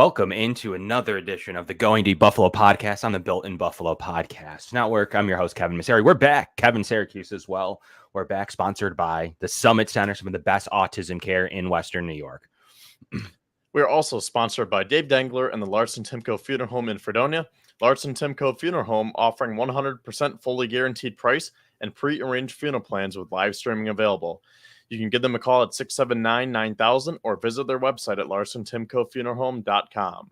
Welcome into another edition of the Going Deep Buffalo podcast on the Built in Buffalo podcast network. I'm your host, Kevin Massare. We're back. Kevin Siracuse as well. We're back, sponsored by the Summit Center, some of the best autism care in Western New York. We are also sponsored by Dave Dengler and the Larson Timko-Funeral Home in Fredonia. Larson Timko-Funeral Home offering 100% fully guaranteed price and pre-arranged funeral plans with live streaming available. You can give them a call at 679-9000 or visit their website at larsontimcofuneralhome.com.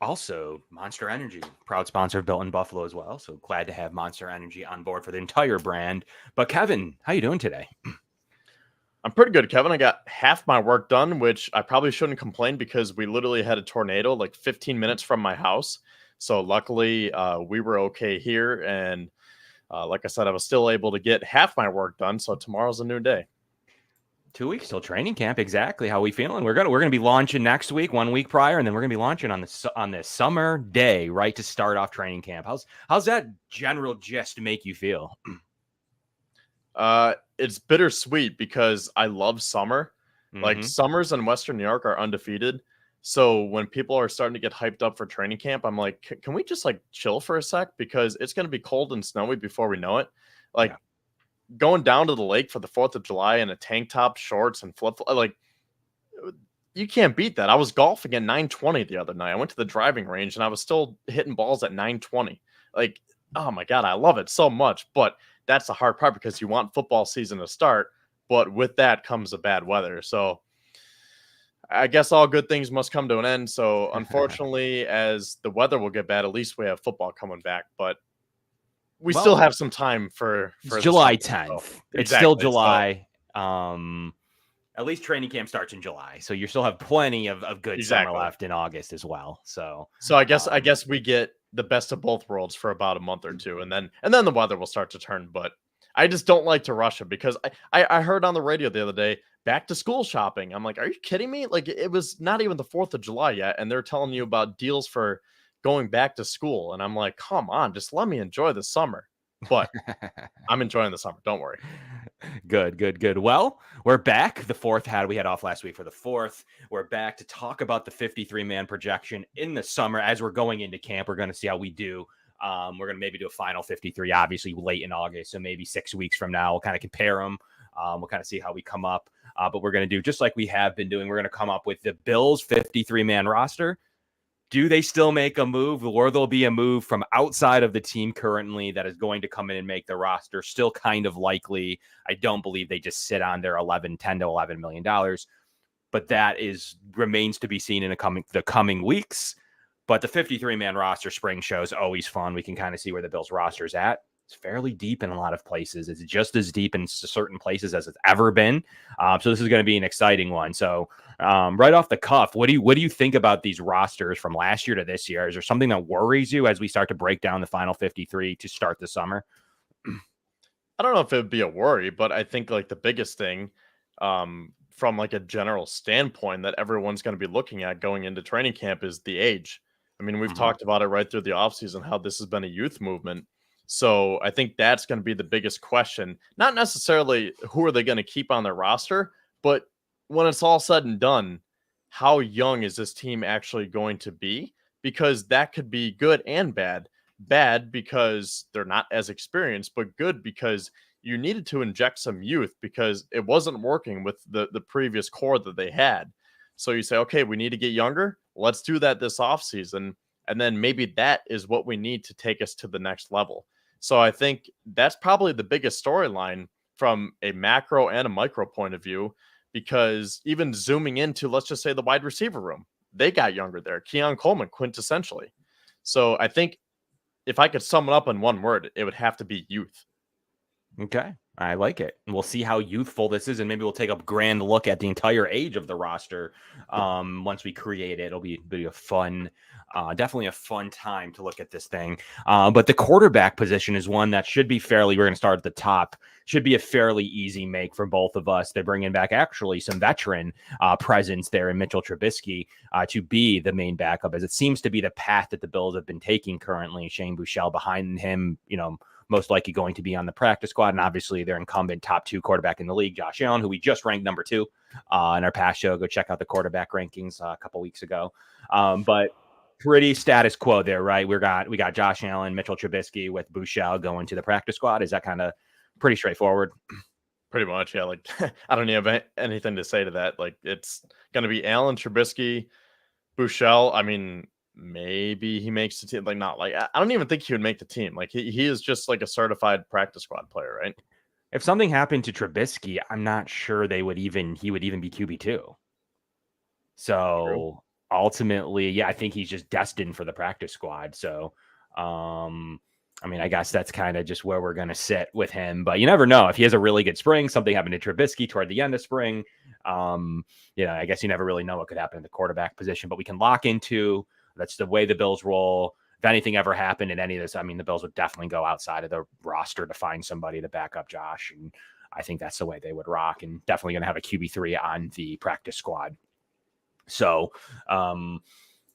Also, Monster Energy, proud sponsor of Built in Buffalo as well. So glad to have Monster Energy on board for the entire brand. But Kevin, how you doing today? I'm pretty good, Kevin. I got half my work done, which I probably shouldn't complain because we literally had a tornado like 15 minutes from my house. So luckily we were okay here. And like I said, I was still able to get half my work done. So tomorrow's a new day. 2 weeks till training camp. Exactly. How we feeling? We're gonna be launching next week, 1 week prior, and then we're gonna be launching on the summer day, right, to start off training camp. How's that general gist make you feel? It's bittersweet because I love summer. Mm-hmm. Like summers in Western New York are undefeated. So when people are starting to get hyped up for training camp, I'm like, can we just like chill for a sec? Because it's gonna be cold and snowy before we know it. Like. Yeah. Going down to the lake for the 4th of July in a tank top, shorts, and like you can't beat that. I was golfing at 9:20 the other night. I went to the driving range and I was still hitting balls at 9:20. Like, oh my God, I love it so much. But that's the hard part because you want football season to start. But with that comes the bad weather. So I guess all good things must come to an end. So unfortunately, as the weather will get bad, at least we have football coming back. But we still have some time for July 10th. So, it's still July. So, at least training camp starts in July. So you still have plenty of good summer left in August as well. So I guess we get the best of both worlds for about a month or two. And then the weather will start to turn. But I just don't like to rush it because I heard on the radio the other day, back to school shopping. I'm like, are you kidding me? Like it was not even the 4th of July yet. And they're telling you about deals for going back to school. And I'm like, come on, just let me enjoy the summer. But I'm enjoying the summer. Don't worry. Good. Well, we're back. We had off last week for the 4th. We're back to talk about the 53-man projection in the summer. As we're going into camp, we're going to see how we do. We're going to maybe do a final 53, obviously late in August. So maybe 6 weeks from now, we'll kind of compare them. We'll kind of see how we come up. But we're going to do just like we have been doing. We're going to come up with the Bills 53-man roster. Do they still make a move, or there'll be a move from outside of the team currently that is going to come in and make the roster? Still kind of likely. I don't believe they just sit on their $10 to $11 million, but that remains to be seen in the coming weeks. But the 53-man roster spring show is always fun. We can kind of see where the Bills roster is at. It's fairly deep in a lot of places. It's just as deep in certain places as it's ever been. So this is going to be an exciting one. So right off the cuff, what do you think about these rosters from last year to this year? Is there something that worries you as we start to break down the final 53 to start the summer? I don't know if it would be a worry, but I think like the biggest thing from like a general standpoint that everyone's going to be looking at going into training camp is the age. I mean, we've talked about it right through the offseason, how this has been a youth movement. So I think that's going to be the biggest question. Not necessarily who are they going to keep on their roster, but when it's all said and done, how young is this team actually going to be? Because that could be good and bad. Bad because they're not as experienced, but good because you needed to inject some youth because it wasn't working with the previous core that they had. So you say, okay, we need to get younger. Let's do that this offseason. And then maybe that is what we need to take us to the next level. So I think that's probably the biggest storyline from a macro and a micro point of view, because even zooming into, let's just say, the wide receiver room, they got younger there. Keon Coleman, quintessentially. So I think if I could sum it up in one word, it would have to be youth. Okay. I like it. And we'll see how youthful this is, and maybe we'll take a grand look at the entire age of the roster once we create it. It'll be a fun, definitely a fun time to look at this thing. But the quarterback position is one that should be we're going to start at the top, should be a fairly easy make for both of us. They're bringing back actually some veteran presence there in Mitchell Trubisky to be the main backup, as it seems to be the path that the Bills have been taking currently. Shane Buechele behind him, most likely going to be on the practice squad. And obviously their incumbent top 2 quarterback in the league, Josh Allen, who we just ranked number 2 in our past show. Go check out the quarterback rankings a couple weeks ago. But pretty status quo there, right? We got Josh Allen, Mitchell Trubisky with Buechele going to the practice squad. Is that kind of pretty straightforward? Pretty much, yeah. Like, I don't even have anything to say to that. Like, it's going to be Allen, Trubisky, Buechele. I mean, maybe he makes the team. Like, not like, I don't even think he would make the team. Like, he is just like a certified practice squad player, right? If something happened to Trubisky, I'm not sure he would even be QB2. So True. ultimately, yeah, I think he's just destined for the practice squad. So, I mean, I guess that's kind of just where we're going to sit with him, but you never know if he has a really good spring, something happened to Trubisky toward the end of spring. I guess you never really know what could happen in the quarterback position, but we can lock into that's the way the Bills roll. If anything ever happened in any of this, I mean, the Bills would definitely go outside of the roster to find somebody to back up Josh. And I think that's the way they would rock, and definitely going to have a QB3 on the practice squad. So,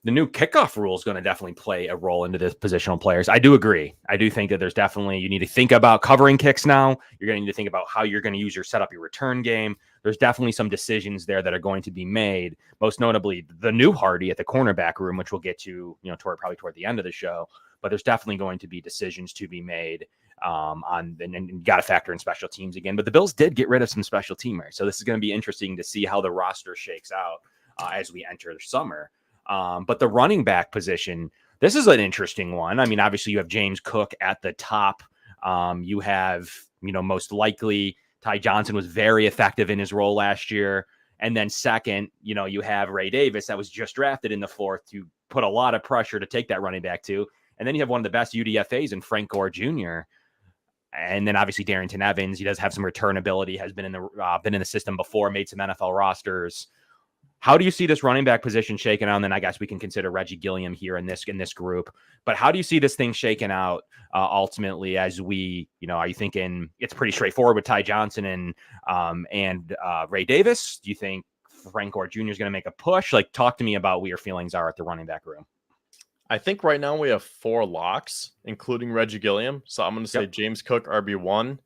the new kickoff rule is going to definitely play a role into this positional players. I do agree. I do think that there's definitely, you need to think about covering kicks now. You're going to need to think about how you're going to use set up your return game. There's definitely some decisions there that are going to be made, most notably the new Hardy at the cornerback room, which we'll get to, probably toward the end of the show. But there's definitely going to be decisions to be made and you got to factor in special teams again. But the Bills did get rid of some special teamers. So this is going to be interesting to see how the roster shakes out as we enter the summer. But the running back position, this is an interesting one. I mean, obviously you have James Cook at the top. You have, most likely Ty Johnson was very effective in his role last year. And then second, you have Ray Davis that was just drafted in the 4th to put a lot of pressure to take that running back to. And then you have one of the best UDFAs in Frank Gore Jr. And then obviously Darrington Evans, he does have some return ability, has been in the system before, made some NFL rosters. How do you see this running back position shaking out? And then I guess we can consider Reggie Gilliam here in this group. But how do you see this thing shaking out ultimately as we, are you thinking it's pretty straightforward with Ty Johnson and Ray Davis? Do you think Frank Gore Jr. is going to make a push? Like, talk to me about what your feelings are at the running back room. I think right now we have 4 locks, including Reggie Gilliam. So I'm going to say James Cook, RB1,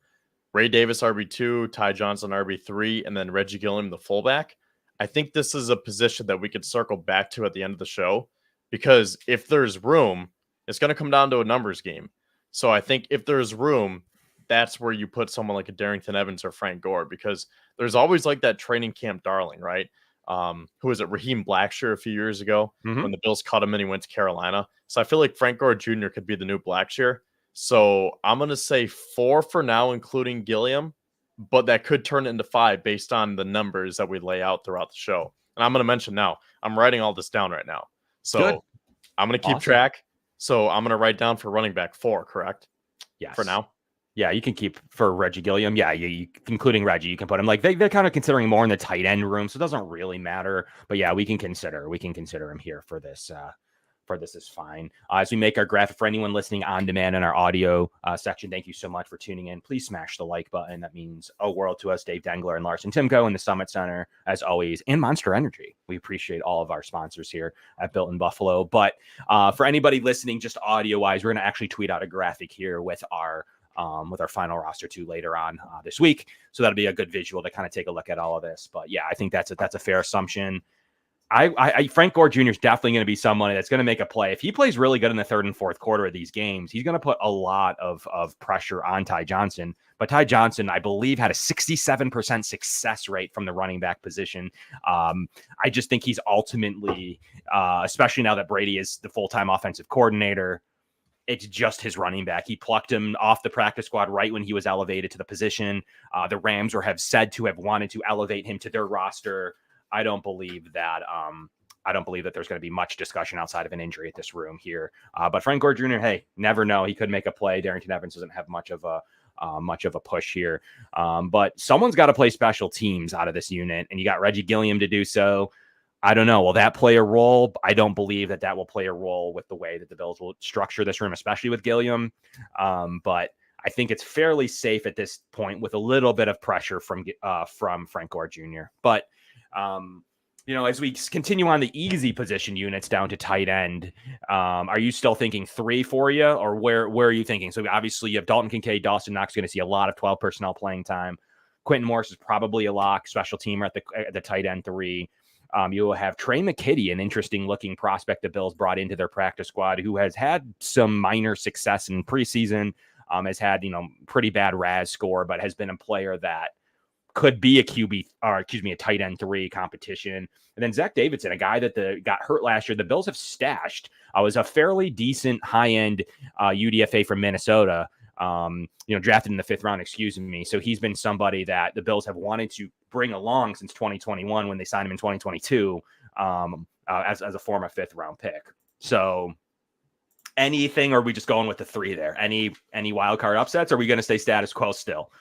Ray Davis, RB2, Ty Johnson, RB3, and then Reggie Gilliam, the fullback. I think this is a position that we could circle back to at the end of the show, because if there's room, it's going to come down to a numbers game. So I think if there's room, that's where you put someone like a Darrington Evans or Frank Gore, because there's always like that training camp darling, right? Who was it? Raheem Blackshear a few years ago when the Bills cut him and he went to Carolina. So I feel like Frank Gore Jr. could be the new Blackshear. So I'm going to say 4 for now, including Gilliam. But that could turn into 5 based on the numbers that we lay out throughout the show. And I'm going to mention now, I'm writing all this down right now. So Good. I'm going to keep track. So I'm going to write down for running back 4, correct? Yes. For now? Yeah, you can keep for Reggie Gilliam. Yeah, including Reggie, you can put him like they're kind of considering more in the tight end room. So it doesn't really matter. But yeah, we can consider him here for this. This is fine. As we make our graphic for anyone listening on demand in our audio section, thank you so much for tuning in. Please smash the like button. That means a world to us. Dave Dengler and Larson Timko in the Summit Center, as always, and Monster Energy. We appreciate all of our sponsors here at Built in Buffalo. But for anybody listening, just audio wise, we're going to actually tweet out a graphic here with our final roster too later on this week. So that'll be a good visual to kind of take a look at all of this. But yeah, I think that's a fair assumption. Frank Gore Jr. is definitely going to be someone that's going to make a play. If he plays really good in the 3rd and 4th quarter of these games, he's going to put a lot of pressure on Ty Johnson. But Ty Johnson, I believe, had a 67% success rate from the running back position. I just think he's ultimately, especially now that Brady is the full-time offensive coordinator, it's just his running back. He plucked him off the practice squad right when he was elevated to the position. The Rams have said to have wanted to elevate him to their roster. I don't believe that there's going to be much discussion outside of an injury at this room here. But Frank Gore Jr., hey, never know. He could make a play. Darrington Evans doesn't have much of a push here. But someone's got to play special teams out of this unit, and you got Reggie Gilliam to do so. I don't know. Will that play a role? I don't believe that will play a role with the way that the Bills will structure this room, especially with Gilliam. But I think it's fairly safe at this point with a little bit of pressure from Frank Gore Jr. But As we continue on the easy position units down to tight end, are you still thinking 3 for you, or where are you thinking? So obviously you have Dalton Kincaid, Dawson Knox going to see a lot of 12 personnel playing time. Quentin Morris is probably a lock, special teamer at the tight end 3. You will have Trey McKitty, an interesting looking prospect the Bills brought into their practice squad, who has had some minor success in preseason, has had, pretty bad RAS score, but has been a player that could be a tight end 3 competition. And then Zach Davidson, a guy that got hurt last year, the Bills have stashed, was a fairly decent high-end UDFA from Minnesota, drafted in the 5th round, excuse me. So he's been somebody that the Bills have wanted to bring along since 2021 when they signed him in 2022 as a former 5th round pick. So anything, or are we just going with the 3 there? Any wild card upsets? Or are we going to stay status quo still?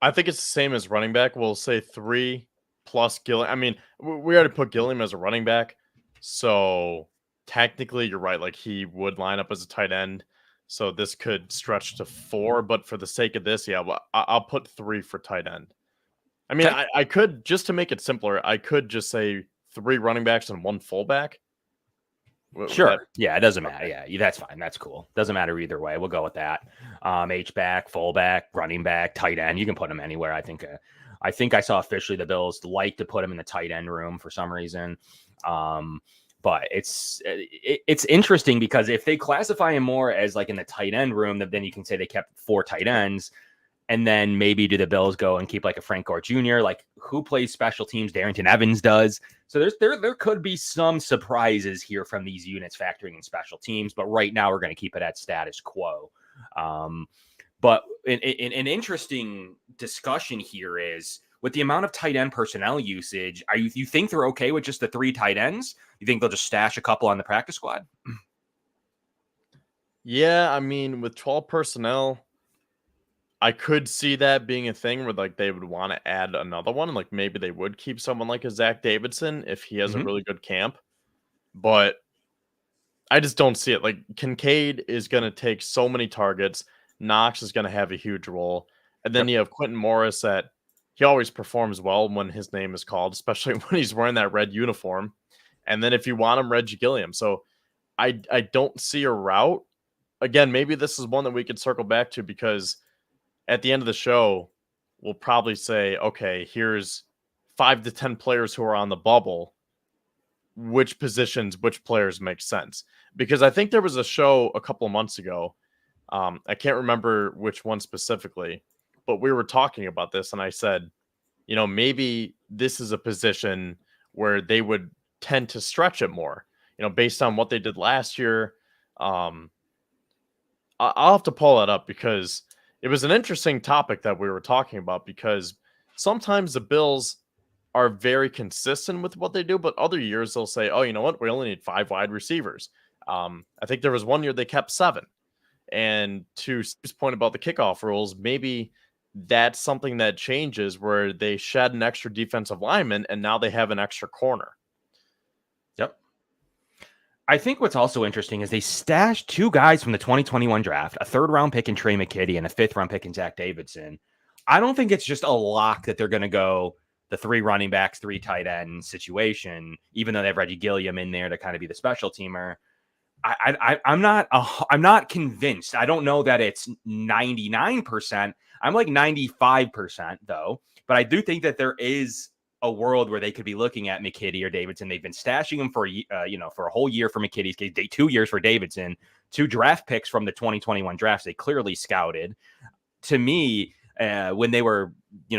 I think it's the same as running back. We'll say 3 plus Gilliam. I mean, we already put Gilliam as a running back. So technically, you're right. Like, he would line up as a tight end. So this could stretch to 4. But for the sake of this, yeah, well, I'll put 3 for tight end. I mean, okay. I could, just to make it simpler, I could just say 3 running backs and 1 fullback. Sure. Yeah, it doesn't matter. Yeah, that's fine. That's cool. Doesn't matter either way. We'll go with that. H-back, fullback, running back, tight end. You can put them anywhere. I think I saw officially the Bills like to put him in the tight end room for some reason. But it's interesting because if they classify him more as like in the tight end room, then you can say they kept 4 tight ends. And then maybe do the Bills go and keep like a Frank Gore Jr., like who plays special teams? Darrington Evans does. So there could be some surprises here from these units factoring in special teams. But right now we're going to keep it at status quo. But an interesting discussion here is with the amount of tight end personnel usage, you think they're okay with just the 3 tight ends? You think they'll just stash a couple on the practice squad? Yeah, I mean, with 12 personnel, I could see that being a thing where like they would want to add another one. Like maybe they would keep someone like a Zach Davidson if he has a really good camp. But I just don't see it. Like Kincaid is going to take so many targets. Knox is going to have a huge role. And then you have Quentin Morris that he always performs well when his name is called, especially when he's wearing that red uniform. And then if you want him, Reggie Gilliam. So I don't see a route. Again, maybe this is one that we could circle back to because at the end of the show, we'll probably say, okay, here's 5 to 10 players who are on the bubble. Which positions, which players make sense? Because I think there was a show a couple of months ago. I can't remember which one specifically, but we were talking about this. And I said, maybe this is a position where they would tend to stretch it more, based on what they did last year. I'll have to pull that up because it was an interesting topic that we were talking about because sometimes the Bills are very consistent with what they do, but other years they'll say, oh, you know what? We only need 5 wide receivers. I think there was one year they kept 7. And to Steve's point about the kickoff rules, maybe that's something that changes where they shed an extra defensive lineman and now they have an extra corner. Yep. I think what's also interesting is they stashed 2 guys from the 2021 draft, a 3rd round pick in Trey McKitty and a 5th round pick in Zach Davidson. I don't think it's just a lock that they're going to go the 3 running backs, 3 tight end situation, even though they have Reggie Gilliam in there to kind of be the special teamer. I'm not convinced. I don't know that it's 99%. I'm like 95% though, but I do think that there is a world where they could be looking at McKitty or Davidson. They've been stashing him for a whole year for McKitty's case, 2 years for Davidson, 2 draft picks from the 2021 drafts. They clearly scouted. To me, when they were,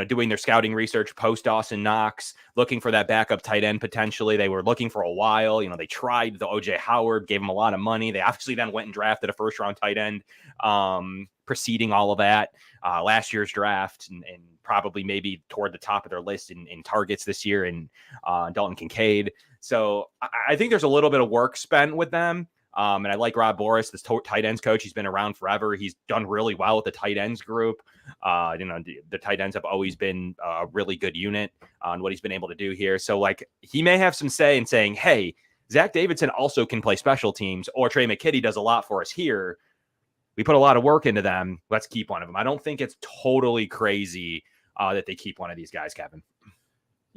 doing their scouting research post Dawson Knox, looking for that backup tight end potentially, they were looking for a while. They tried the OJ Howard, gave him a lot of money. They obviously then went and drafted a 1st round tight end, preceding all of that, last year's draft, and probably maybe toward the top of their list in targets this year, and Dalton Kincaid. So I think there's a little bit of work spent with them. And I like Rob Boris, this tight ends coach. He's been around forever. He's done really well with the tight ends group. The tight ends have always been a really good unit on what he's been able to do here. So like he may have some say in saying, hey, Zach Davidson also can play special teams, or Trey McKitty does a lot for us here. We put a lot of work into them. Let's keep one of them. I don't think it's totally crazy that they keep one of these guys, Kevin.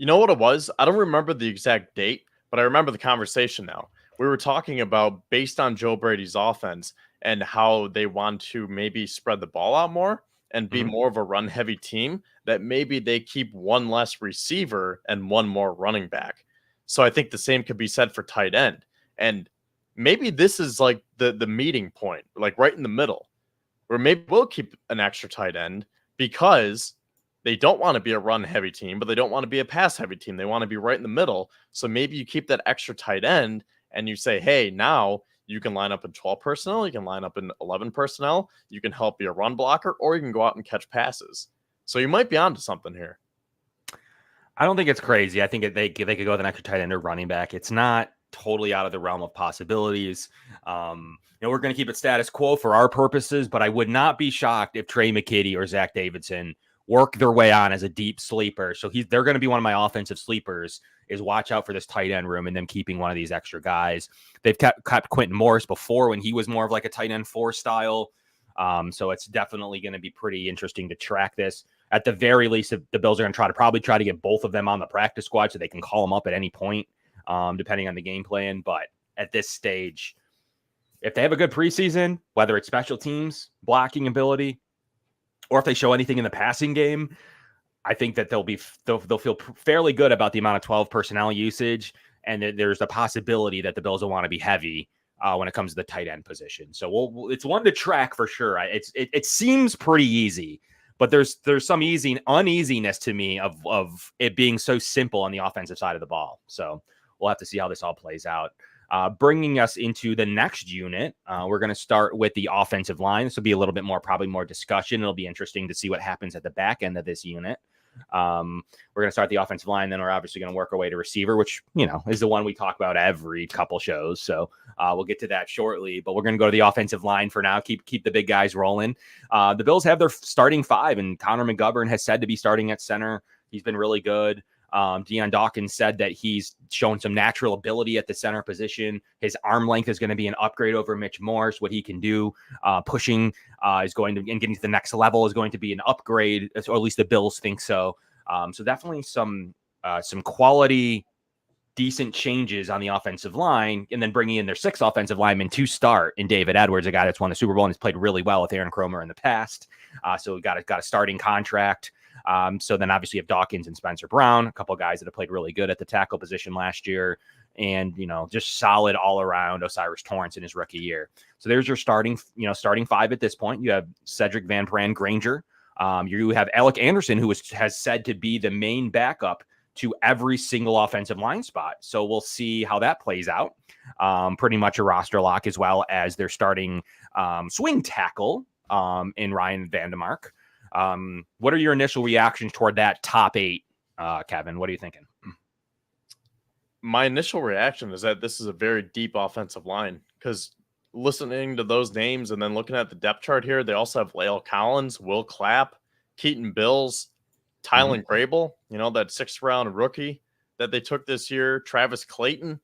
You know what it was? I don't remember the exact date, but I remember the conversation now. We were talking about based on Joe Brady's offense and how they want to maybe spread the ball out more and be more of a run heavy team, that maybe they keep one less receiver and one more running back. So I think the same could be said for tight end. And maybe this is like the meeting point, like right in the middle, where maybe we'll keep an extra tight end because they don't want to be a run heavy team, but they don't want to be a pass heavy team. They want to be right in the middle. So maybe you keep that extra tight end and you say, hey, now you can line up in 12 personnel, you can line up in 11 personnel, you can help be a run blocker, or you can go out and catch passes. So you might be onto something here. I don't think it's crazy. I think they could go with an extra tight end or running back. It's not totally out of the realm of possibilities. We're going to keep it status quo for our purposes, but I would not be shocked if Trey McKitty or Zach Davidson work their way on as a deep sleeper. So they're going to be one of my offensive sleepers, is watch out for this tight end room and them keeping one of these extra guys. They've kept Quentin Morris before when he was more of like a tight end 4 style. So it's definitely going to be pretty interesting to track this. At the very least, the Bills are going to probably try to get both of them on the practice squad so they can call them up at any point, depending on the game plan. But at this stage, if they have a good preseason, whether it's special teams, blocking ability, or if they show anything in the passing game, I think that they'll feel fairly good about the amount of 12 personnel usage, and there's a possibility that the Bills will want to be heavy when it comes to the tight end position. So it's one to track for sure. It seems pretty easy, but there's some uneasiness to me of it being so simple on the offensive side of the ball. So we'll have to see how this all plays out. Bringing us into the next unit, we're going to start with the offensive line. This will be a little bit probably more discussion. It'll be interesting to see what happens at the back end of this unit. We're going to start the offensive line, then we're obviously going to work our way to receiver, which, is the one we talk about every couple shows. So we'll get to that shortly, but we're going to go to the offensive line for now. Keep the big guys rolling. The Bills have their starting 5, and Connor McGovern has said to be starting at center. He's been really good. Deion Dawkins said that he's shown some natural ability at the center position. His arm length is going to be an upgrade over Mitch Morse. What he can do pushing is going to, and getting to the next level is going to be an upgrade, or at least the Bills think so. So definitely some quality, decent changes on the offensive line, and then bringing in their 6th offensive lineman to start in David Edwards, a guy that's won the Super Bowl and has played really well with Aaron Kromer in the past. So we got a starting contract. So then obviously you have Dawkins and Spencer Brown, a couple of guys that have played really good at the tackle position last year, and just solid all around Osiris Torrance in his rookie year. So there's your starting 5 at this point. You have Cedric Van Pran Granger. You have Alec Anderson, who has said to be the main backup to every single offensive line spot. So we'll see how that plays out. Pretty much a roster lock, as well as their starting swing tackle in Ryan Vandemark. What are your initial reactions toward that top 8, Kevin? What are you thinking? My initial reaction is that this is a very deep offensive line, because listening to those names and then looking at the depth chart here, they also have Lael Collins, Will Clapp, Keaton Bills, Tylen Grable, that 6th round rookie that they took this year, Travis Clayton.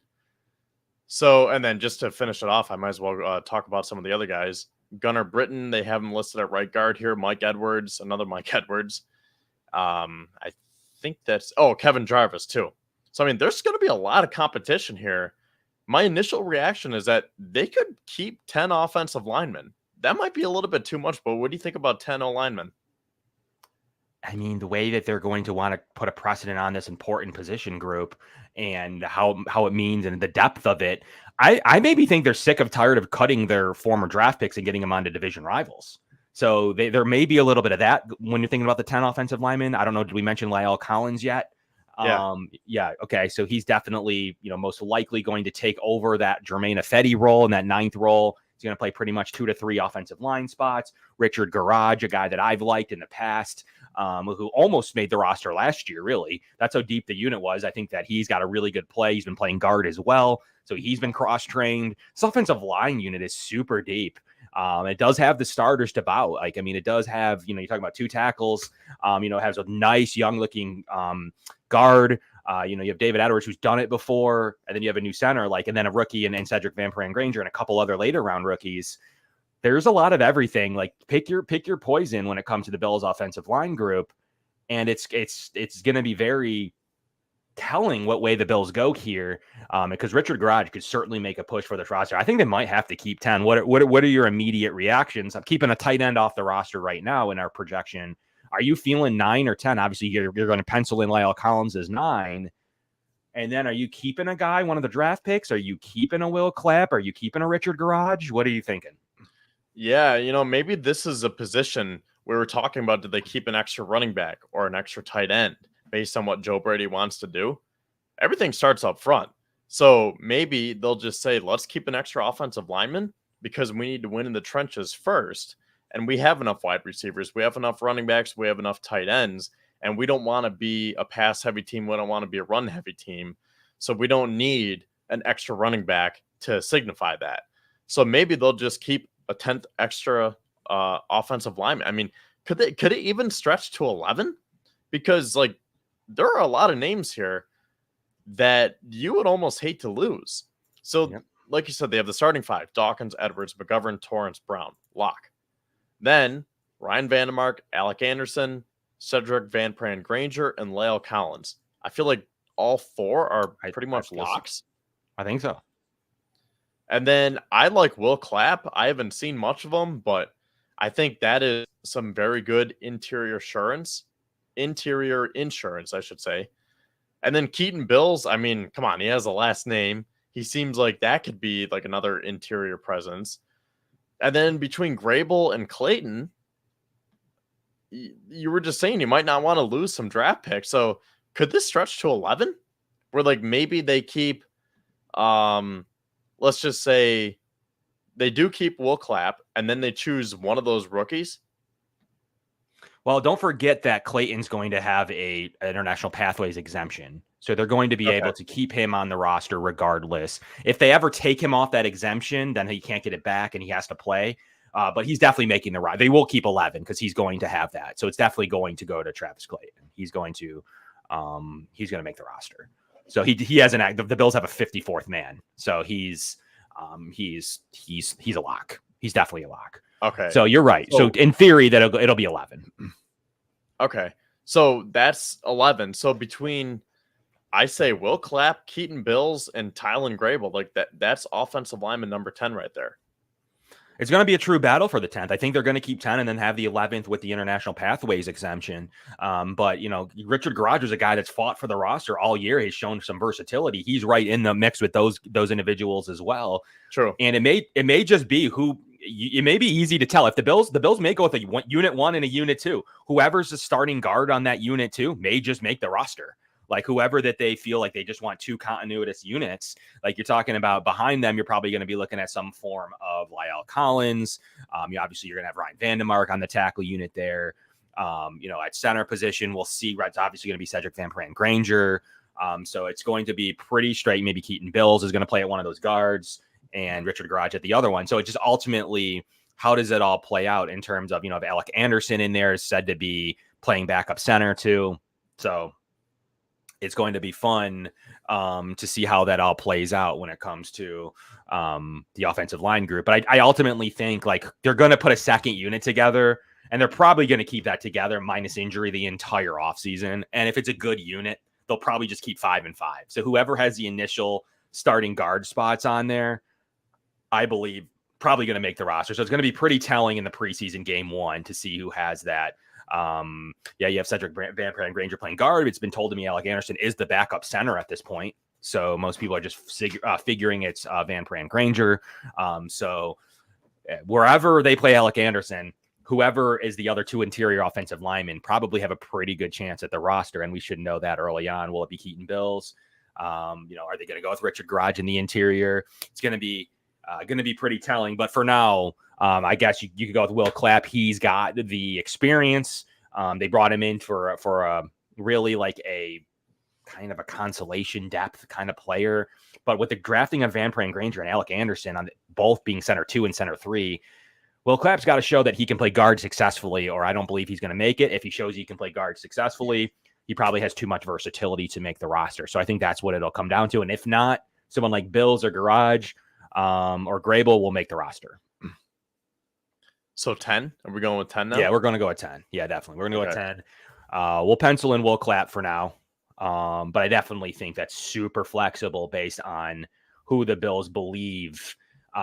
So, and then just to finish it off, I might as well talk about some of the other guys. Gunnar Britton, they have him listed at right guard here. Mike Edwards, another Mike Edwards. I think that's Kevin Jarvis too. So there's going to be a lot of competition here. My initial reaction is that they could keep 10 offensive linemen. That might be a little bit too much, but what do you think about 10 O linemen? The way that they're going to want to put a precedent on this important position group and how it means and the depth of it, I maybe think they're sick of tired of cutting their former draft picks and getting them onto division rivals. So there may be a little bit of that when you're thinking about the 10 offensive linemen. I don't know. Did we mention Lael Collins yet? Yeah. Okay. So he's definitely, most likely going to take over that Jermaine Ifedi role in that 9th role. He's going to play pretty much 2 to 3 offensive line spots. Richard Garage, a guy that I've liked in the past, who almost made the roster last year, really. That's how deep the unit was. I think that he's got a really good play. He's been playing guard as well. So he's been cross-trained. This offensive line unit is super deep. It does have the starters to bout. It does have, you're talking about 2 tackles, has a nice young-looking guard. You have David Edwards, who's done it before, and then you have a new center, and then a rookie and Cedric Van Pran Granger and a couple other later round rookies. There's a lot of everything. Pick your poison when it comes to the Bills offensive line group. And it's going to be very telling what way the Bills go here, because Richard Garage could certainly make a push for this roster. I think they might have to keep 10. What are your immediate reactions? I'm keeping a tight end off the roster right now in our projection. Are you feeling 9 or 10? Obviously, you're going to pencil in Lyle Collins as 9. And then are you keeping a guy, one of the draft picks? Are you keeping a Will Clapp? Are you keeping a Richard Garage? What are you thinking? Yeah, maybe this is a position we were talking about. Did they keep an extra running back or an extra tight end based on what Joe Brady wants to do? Everything starts up front. So maybe they'll just say, let's keep an extra offensive lineman because we need to win in the trenches first. And we have enough wide receivers. We have enough running backs. We have enough tight ends. And we don't want to be a pass-heavy team. We don't want to be a run-heavy team. So we don't need an extra running back to signify that. So maybe they'll just keep a 10th extra offensive lineman. I mean, could it even stretch to 11? Because, like, there are a lot of names here that you would almost hate to lose. So, like you said, they have the starting 5: Dawkins, Edwards, McGovern, Torrance, Brown, lock. Then Ryan Vandermark, Alec Anderson, Cedric Van Pran Granger, and Lyle Collins. I feel like all 4 are pretty much locks. I think so. And then I like Will Clapp. I haven't seen much of him, but I think that is some very good interior insurance, I should say. And then Keaton Bills, I mean, come on, he has a last name. He seems like that could be like another interior presence. And then between Grable and Clayton, you were just saying you might not want to lose some draft picks. So could this stretch to 11? Where like maybe they keep, let's just say they do keep Will Clapp and then they choose one of those rookies. Well, don't forget that Clayton's going to have an international pathways exemption. So they're going to be able to keep him on the roster regardless. If they ever take him off that exemption, then he can't get it back and he has to play. But he's definitely making the roster. They will keep 11 because he's going to have that. So it's definitely going to go to Travis Clayton. He's going to make the roster. So he has the Bills have a 54th man. So he's a lock. He's definitely a lock. Okay. So you're right. So in theory, that it'll be 11. Okay. So that's 11. So between, I say, Will Clapp, Keaton Bills, and Tylen Grable, like that's offensive lineman number 10 right there. It's going to be a true battle for the 10th. I think they're going to keep 10 and then have the 11th with the international pathways exemption. But, Richard Garage is a guy that's fought for the roster all year. He's shown some versatility. He's right in the mix with those individuals as well. True. And it may just be it may be easy to tell if the Bills may go with a unit 1 and a unit 2. Whoever's the starting guard on that unit 2 may just make the roster. Like whoever that they feel like they just want 2 continuous units, like you're talking about behind them, you're probably going to be looking at some form of Lyle Collins. Obviously, you're going to have Ryan Vandermark on the tackle unit there. At center position, we'll see. It's obviously going to be Cedric Van Pran Granger. So it's going to be pretty straight. Maybe Keaton Bills is going to play at one of those guards and Richard Garage at the other one. So it just ultimately, how does it all play out in terms of, if Alec Anderson in there is said to be playing backup center too. So it's going to be fun to see how that all plays out when it comes to the offensive line group. But I ultimately think like they're going to put a second unit together and they're probably going to keep that together minus injury the entire offseason. And if it's a good unit, they'll probably just keep 5 and 5. So whoever has the initial starting guard spots on there, I believe probably going to make the roster. So it's going to be pretty telling in the preseason game 1 to see who has that. You have Cedric Van Pran Granger playing guard. It's been told to me Alec Anderson is the backup center at this point. So most people are just figuring it's Van Pran Granger. So wherever they play Alec Anderson, whoever is the other 2 interior offensive linemen probably have a pretty good chance at the roster. And we should know that early on. Will it be Keaton Bills? Are they going to go with Richard Garage in the interior? It's going to be pretty telling. But for now, I guess you could go with Will Clapp. He's got the experience. They brought him in for a really like a kind of a consolation depth kind of player. But with the drafting of Van Pran Granger and Alec Anderson on both being center 2 and center 3, Will Clapp's got to show that he can play guard successfully, or I don't believe he's going to make it. If he shows he can play guard successfully, he probably has too much versatility to make the roster. So I think that's what it'll come down to. And if not, someone like Bills or Garage or Grable will make the roster. So 10? Are we going with 10 now? Yeah, we're going to go at 10. Yeah, definitely. We're going to go at 10. We'll pencil in Will Clapp for now. But I definitely think that's super flexible based on who the Bills believe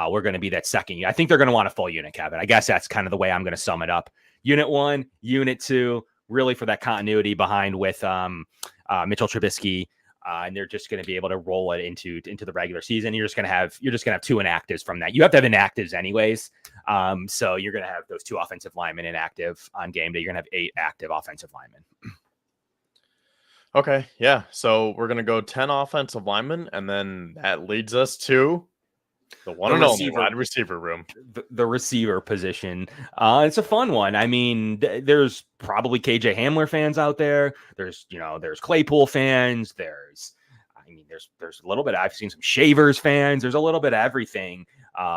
we're going to be that second unit. I think they're going to want a full unit, Kevin. I guess that's kind of the way I'm going to sum it up. Unit 1, Unit 2, really for that continuity behind with Mitchell Trubisky. And they're just going to be able to roll it into the regular season. You're just going to have 2 inactives from that. You have to have inactives anyways. So you're going to have those 2 offensive linemen inactive on game day. You're going to have 8 active offensive linemen. Okay, yeah. So we're going to go 10 offensive linemen, and then that leads us to the one and only wide receiver room. The receiver position. It's a fun one. I mean, there's probably KJ Hamler fans out there. There's Claypool fans. There's a little bit. I've seen some Shavers fans. There's a little bit of everything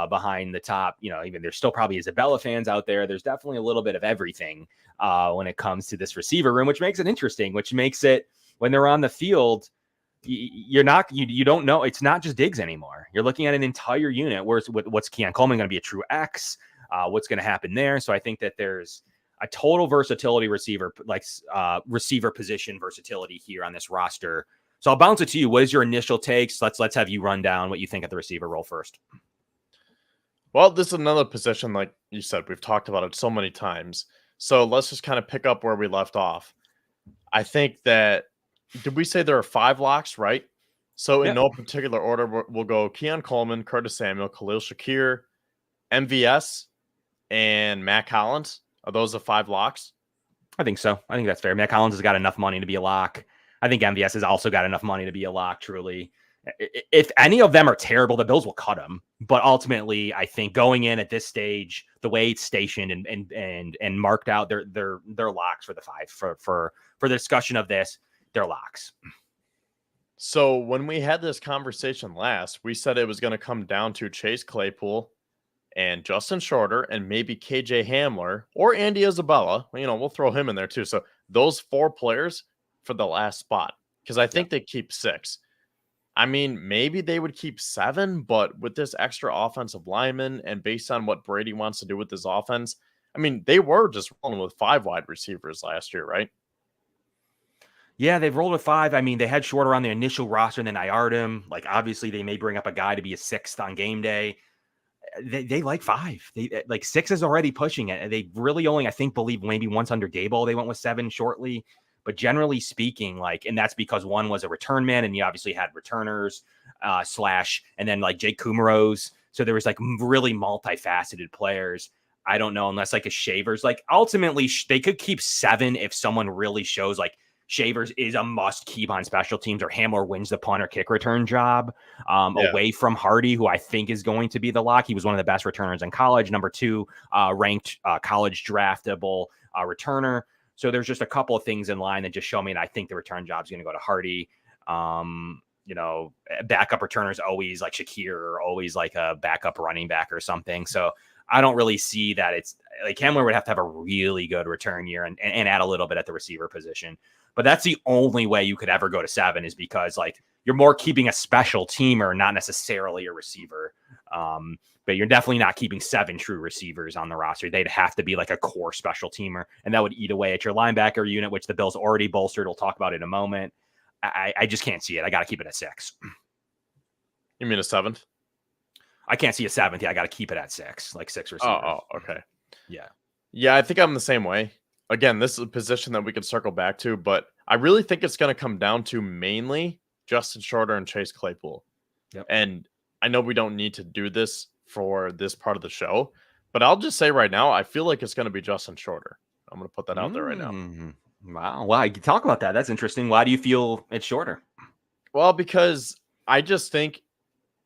behind the top. Even there's still probably Isabella fans out there. There's definitely a little bit of everything when it comes to this receiver room, which makes it interesting, which makes it when they're on the field, you don't know. It's not just Diggs anymore. You're looking at an entire unit. What's Keon Coleman going to be a true X? What's going to happen there? So I think that there's a total versatility receiver position versatility here on this roster. So I'll bounce it to you. What is your initial takes? Let's have you run down what you think at the receiver role first. Well, this is another position, like you said, we've talked about it so many times. So let's just kind of pick up where we left off. I think that, did we say there are 5 locks, right? So in no particular order, we'll go Keon Coleman, Curtis Samuel, Khalil Shakir, MVS, and Matt Collins. Are those the 5 locks? I think so. I think that's fair. Matt Collins has got enough money to be a lock. I think MVS has also got enough money to be a lock, truly. If any of them are terrible, the Bills will cut them. But ultimately, I think going in at this stage, the way it's stationed and marked out, they're locks for the 5 for the discussion of this. They're locks. So when we had this conversation last, we said it was going to come down to Chase Claypool and Justin Shorter and maybe KJ Hamler or Andy Isabella. We'll throw him in there too. So those 4 players for the last spot, because I think they keep 6. I mean, maybe they would keep 7, but with this extra offensive lineman and based on what Brady wants to do with this offense, I mean, they were just rolling with 5 wide receivers last year, right? Yeah, they've rolled with 5. I mean, they had Shorter on the initial roster and then IR'd him. Like, obviously, they may bring up a guy to be a 6th on game day. They like 5. They like 6 is already pushing it. They really only, I think, believe maybe once under Daboll, they went with 7 shortly. But generally speaking, and that's because one was a return man, and you obviously had returners and then like Jake Kumerows. So there was really multifaceted players. I don't know, unless a Shavers. Ultimately, they could keep 7 if someone really shows Shavers is a must keep on special teams, or Hamler wins the punt or kick return job away from Hardy, who I think is going to be the lock. He was one of the best returners in college, number 2 ranked college draftable returner. So there's just a couple of things in line that just show me, and I think the return job is going to go to Hardy. Backup returners always like Shakir, or always like a backup running back or something. So I don't really see that. It's like Hamler would have to have a really good return year and add a little bit at the receiver position. But that's the only way you could ever go to 7, is because you're more keeping a special teamer, not necessarily a receiver. But you're definitely not keeping 7 true receivers on the roster. They'd have to be a core special teamer, and that would eat away at your linebacker unit, which the Bills already bolstered. We'll talk about it in a moment. I just can't see it. I got to keep it at 6. You mean a 7th? I can't see a 7th. Yeah, I got to keep it at 6, 6 receivers. Oh, okay. Yeah. Yeah, I think I'm the same way. Again, this is a position that we could circle back to, but I really think it's going to come down to mainly Justin Shorter and Chase Claypool. Yep. And I know we don't need to do this for this part of the show, but I'll just say right now, I feel like it's going to be Justin Shorter. I'm going to put that out there right now. Wow. You can talk about that. That's interesting. Why do you feel it's Shorter? Well, because I just think,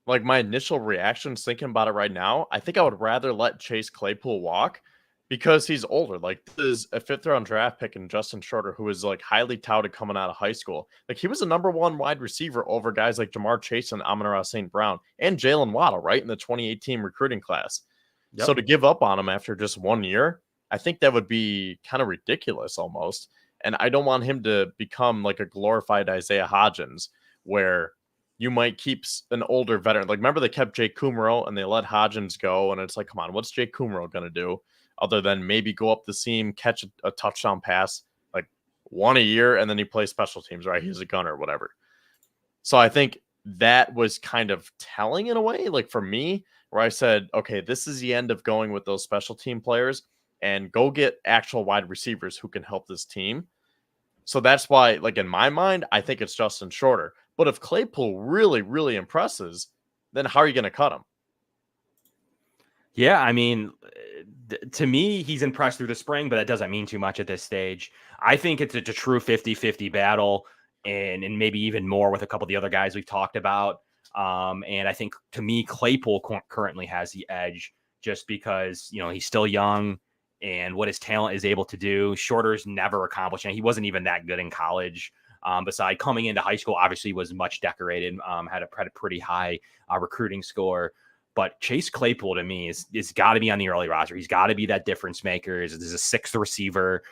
my initial reactions thinking about it right now, I think I would rather let Chase Claypool walk because he's older. This is a 5th-round draft pick in Justin Shorter, who is highly touted coming out of high school. He was a number 1 wide receiver over guys like Jamar Chase and Amon-Ra St. Brown and Jalen Waddle, right, in the 2018 recruiting class. Yep. So to give up on him after just 1 year, I think that would be kind of ridiculous almost. And I don't want him to become a glorified Isaiah Hodgins, where you might keep an older veteran. Remember they kept Jake Kumerow and they let Hodgins go, and it's come on, what's Jake Kumerow going to do other than maybe go up the seam, catch a touchdown pass? one a year, and then he plays special teams, right? He's a gunner or whatever. So I think that was kind of telling in a way, like for me, where I said, okay, this is the end of going with those special team players and go get actual wide receivers who can help this team. So that's why, like in my mind, I think it's Justin Shorter. But if Claypool really, really impresses, then how are you going to cut him? Yeah, I mean, to me, he's impressed through the spring, but that doesn't mean too much at this stage. I think it's a true 50-50 battle, and maybe even more with a couple of the other guys we've talked about. And I think, to me, Claypool currently has the edge just because, he's still young and what his talent is able to do. Shorter's never accomplished, and he wasn't even that good in college. Beside coming into high school, obviously was much decorated, had a pretty high recruiting score. But Chase Claypool, to me, is got to be on the early roster. He's got to be that difference maker. He's a sixth receiver.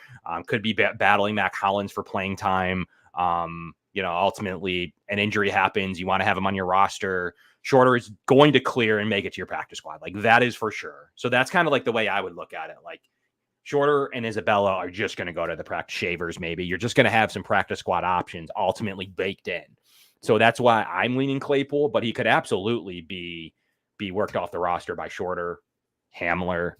Could be battling Mac Hollins for playing time. Ultimately, an injury happens. You want to have him on your roster. Shorter is going to clear and make it to your practice squad. Like, that is for sure. So that's kind of like the way I would look at it. Like, Shorter and Isabella are just going to go to the practice shavers. Maybe you're just going to have some practice squad options ultimately baked in. So that's why I'm leaning Claypool, but he could absolutely be worked off the roster by Shorter, Hamler,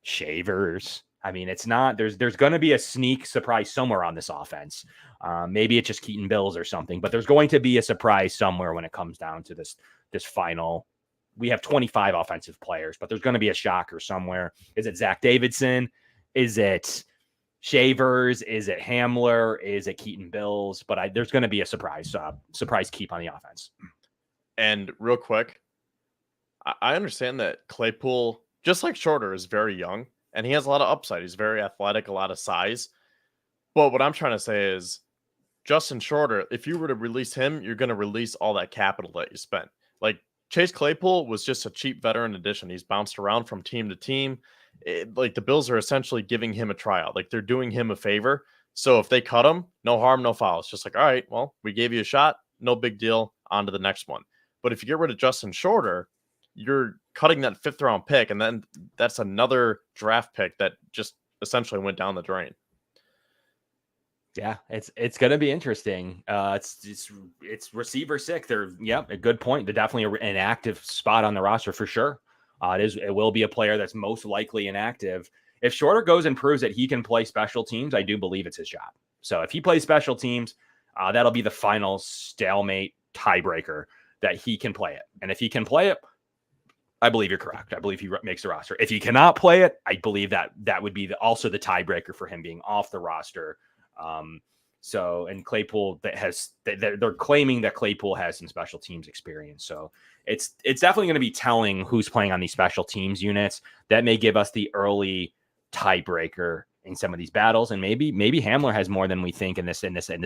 Shavers. I mean, it's not, there's going to be a sneak surprise somewhere on this offense. Maybe it's just Keaton Bills or something, but there's going to be a surprise somewhere when it comes down to this final. We have 25 offensive players, but there's going to be a shocker somewhere. Is it Zach Davidson? Is it Shavers? Is it Hamler? Is it Keaton Bills? But there's going to be a surprise keep on the offense. And real quick, I understand that Claypool, just like Shorter, is very young and he has a lot of upside. He's very athletic, a lot of size. But what I'm trying to say is Justin Shorter, if you were to release him, you're going to release all that capital that you spent. Like Chase Claypool was just a cheap veteran addition. He's bounced around from team to team. Like the Bills are essentially giving him a tryout. Like they're doing him a favor. So if they cut him, no harm, no foul. It's just like, all right, well, we gave you a shot. No big deal. On to the next one. But if you get rid of Justin Shorter, you're cutting that 5th round pick, and then that's another draft pick that just essentially went down the drain. Yeah, it's going to be interesting. It's receiver sick. They're a good point. They're definitely an active spot on the roster for sure. It will be a player that's most likely inactive. If Shorter goes and proves that he can play special teams, I do believe it's his job. So if he plays special teams, that'll be the final stalemate tiebreaker that he can play it. And if he can play it, I believe you're correct. I believe he makes the roster. If he cannot play it, I believe that would be also the tiebreaker for him being off the roster. And Claypool they're claiming that Claypool has some special teams experience. So it's definitely going to be telling who's playing on these special teams units. That may give us the early tiebreaker in some of these battles. And maybe Hamler has more than we think in this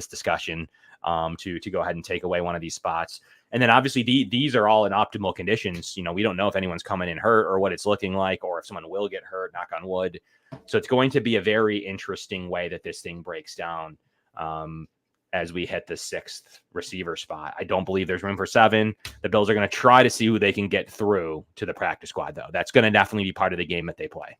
discussion to go ahead and take away one of these spots. And then obviously these are all in optimal conditions. We don't know if anyone's coming in hurt or what it's looking like, or if someone will get hurt, knock on wood. So it's going to be a very interesting way that this thing breaks down as we hit the 6th receiver spot. I don't believe there's room for 7. The Bills are going to try to see who they can get through to the practice squad, though. That's going to definitely be part of the game that they play.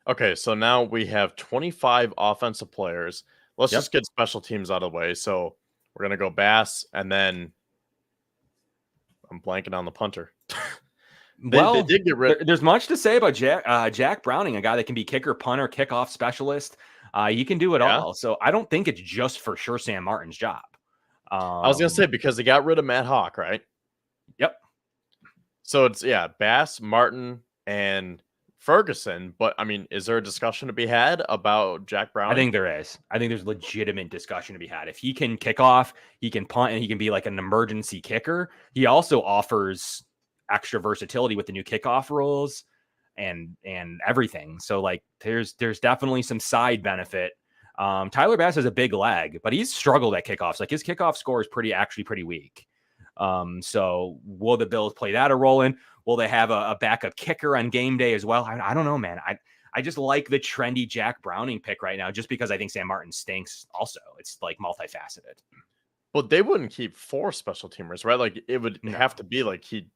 Okay, so now we have 25 offensive players. Let's just get special teams out of the way. So we're going to go Bass, and then I'm blanking on the punter. They did get rid. There's much to say about Jack Browning, a guy that can be kicker, punter, kickoff specialist. He can do it all. So I don't think it's just for sure Sam Martin's job. I was going to say, because they got rid of Matt Hawk, right? Yep. So it's, Bass, Martin, and Ferguson. But, I mean, is there a discussion to be had about Jack Browning? I think there is. I think there's legitimate discussion to be had. If he can kick off, he can punt, and he can be like an emergency kicker. He also offers extra versatility with the new kickoff rules and everything. So like there's definitely some side benefit. Tyler Bass has a big leg, but he's struggled at kickoffs. Like his kickoff score is pretty weak. So will the Bills play that a role in? Will they have a backup kicker on game day as well? I don't know, man. I just like the trendy Jack Browning pick right now, just because I think Sam Martin stinks also. It's like multifaceted. But they wouldn't keep 4 special teamers, right? Like it would have to be like he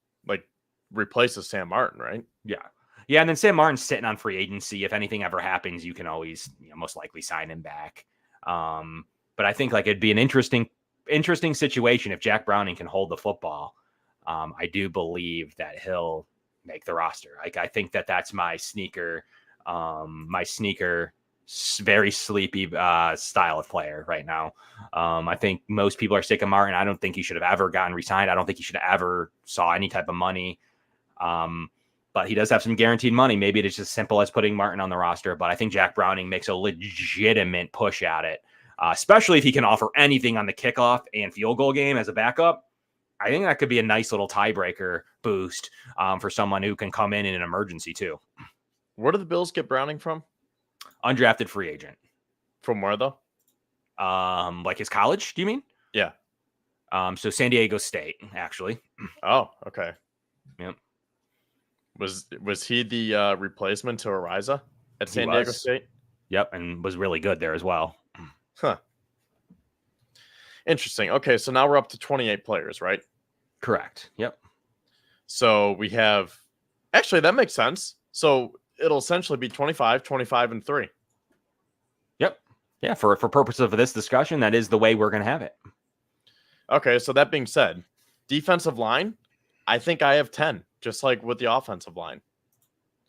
replaces Sam Martin, right? Yeah, and then Sam Martin's sitting on free agency. If anything ever happens, you can always most likely sign him back. But I think like it'd be an interesting situation if Jack Browning can hold the football. I do believe that he'll make the roster. Like I think that that's my sneaker, very sleepy style of player right now. I think most people are sick of Martin. I don't think he should have ever gotten re-signed. I don't think he should have ever saw any type of money. But he does have some guaranteed money. Maybe it's just as simple as putting Martin on the roster. But I think Jack Browning makes a legitimate push at it, especially if he can offer anything on the kickoff and field goal game as a backup. I think that could be a nice little tiebreaker boost for someone who can come in an emergency too. Where do the Bills get Browning from? Undrafted free agent. From where though? Like his college, do you mean? Yeah. So San Diego State, actually. Oh, okay. Yep. Was he the replacement to Ariza at San Diego State? Yep, and was really good there as well. Huh. Interesting. Okay, so now we're up to 28 players, right? Correct. Yep. So we have... Actually, that makes sense. So it'll essentially be 25, 25, and 3. Yep. Yeah, for purposes of this discussion, that is the way we're going to have it. Okay, so that being said, defensive line, I think I have 10, just like with the offensive line.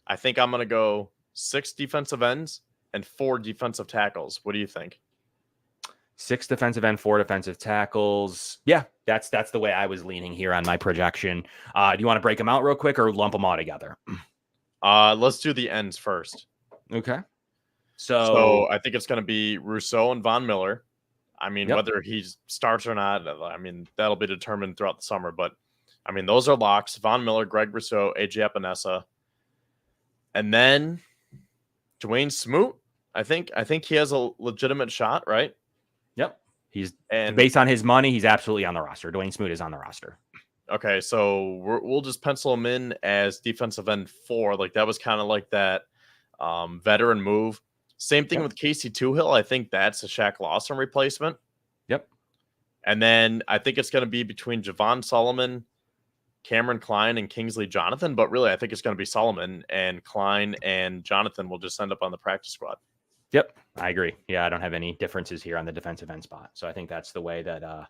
I think I'm going to go 6 defensive ends and 4 defensive tackles. What do you think? 6 defensive end, 4 defensive tackles. Yeah, that's the way I was leaning here on my projection. Do you want to break them out real quick or lump them all together? Let's do the ends first. Okay. So I think it's going to be Rousseau and Von Miller. I mean, Yep. whether he starts or not, I mean, that'll be determined throughout the summer. But, I mean, those are locks. Von Miller, Greg Rousseau, AJ Epinesa. And then Dwayne Smoot. I think he has a legitimate shot, right? Yep. And based on his money, he's absolutely on the roster. Dwayne Smoot is on the roster. Okay, so we'll just pencil him in as defensive end 4. Like, that was kind of like that veteran move. Same thing with Casey Toohill. I think that's a Shaq Lawson replacement. Yep. And then I think it's going to be between Javon Solomon, Cameron Klein, and Kingsley Jonathan. But really, I think it's going to be Solomon, and Klein and Jonathan will just end up on the practice squad. Yep, I agree. Yeah, I don't have any differences here on the defensive end spot. So I think that's the way that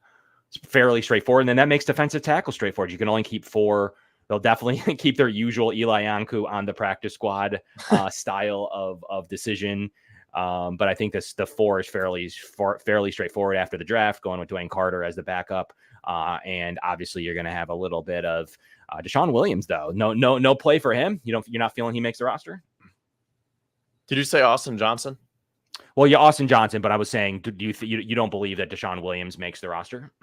it's fairly straightforward. And then that makes defensive tackle straightforward. You can only keep 4. They'll definitely keep their usual Eli Ankou on the practice squad style of decision. But I think the 4 is fairly straightforward after the draft, going with Dwayne Carter as the backup. And obviously you're going to have a little bit of Deshaun Williams, though. No play for him. You're not feeling he makes the roster. Did you say Austin Johnson? Well, yeah, Austin Johnson, but I was saying, do you don't believe that Deshaun Williams makes the roster?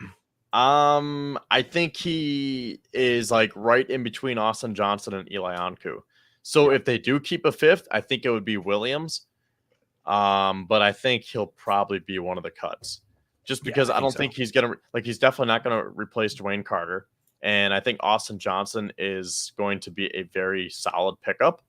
I think he is like right in between Austin Johnson and Eli Ankou. So if they do keep a 5th, I think it would be Williams. But I think he'll probably be one of the cuts, just because I don't think he's gonna he's definitely not gonna replace Dwayne Carter, and I think Austin Johnson is going to be a very solid pickup.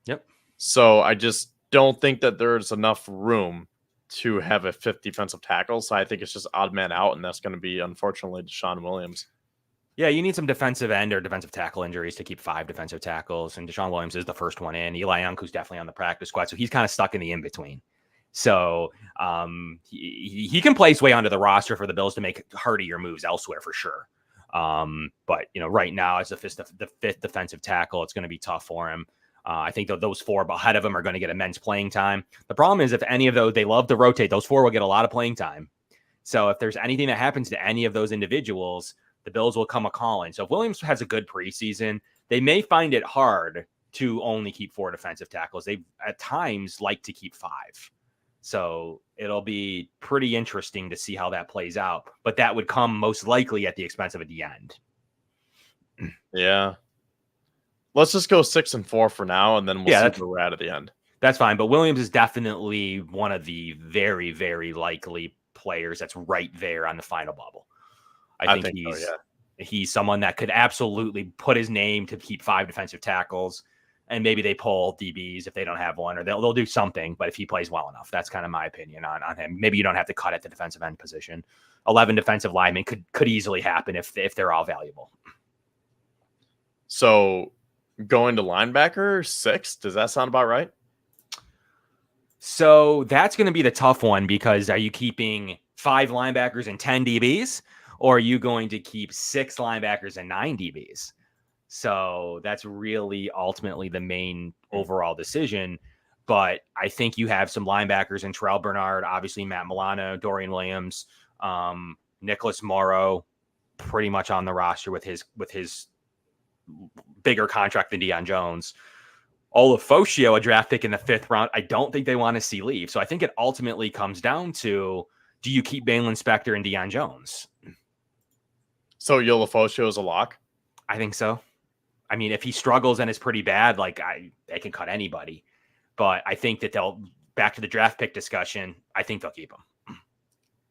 Yep. So I just don't think that there's enough room to have a 5th defensive tackle. So I think it's just odd man out, and that's going to be, unfortunately, Deshaun Williams. Yeah, you need some defensive end or defensive tackle injuries to keep 5 defensive tackles, and Deshaun Williams is the first one in. Eli Ankou's definitely on the practice squad, so he's kind of stuck in the in-between. So he can play his way onto the roster for the Bills to make hardier moves elsewhere for sure. But, right now, as the 5th defensive tackle, it's going to be tough for him. I think those 4 ahead of him are going to get immense playing time. The problem is if any of those, they love to rotate, those 4 will get a lot of playing time. So if there's anything that happens to any of those individuals, the Bills will come a-calling. So if Williams has a good preseason, they may find it hard to only keep 4 defensive tackles. They at times like to keep 5. So it'll be pretty interesting to see how that plays out. But that would come most likely at the expense of a D-end. Yeah. Let's just go 6 and 4 for now, and then we'll see where we're at the end. That's fine. But Williams is definitely one of the very, very likely players that's right there on the final bubble. I think he's someone that could absolutely put his name to keep 5 defensive tackles, and maybe they pull DBs if they don't have one, or they'll do something. But if he plays well enough, that's kind of my opinion on him. Maybe you don't have to cut at the defensive end position. 11 defensive linemen could easily happen if they're all valuable. So going to linebacker 6, does that sound about right? So that's going to be the tough one, because are you keeping 5 linebackers and 10 DBs, or are you going to keep 6 linebackers and 9 DBs? So that's really ultimately the main overall decision. But I think you have some linebackers in Terrell Bernard, obviously Matt Milano, Dorian Williams, Nicholas Morrow, pretty much on the roster with his bigger contract than Deion Jones. Olafoshio, a draft pick in the 5th round, I don't think they want to see leave. So I think it ultimately comes down to, do you keep Balin Spector and Deion Jones? So Olafoshio is a lock? I think so. I mean, if he struggles and is pretty bad, like they can cut anybody. But I think that they'll, back to the draft pick discussion, I think they'll keep him.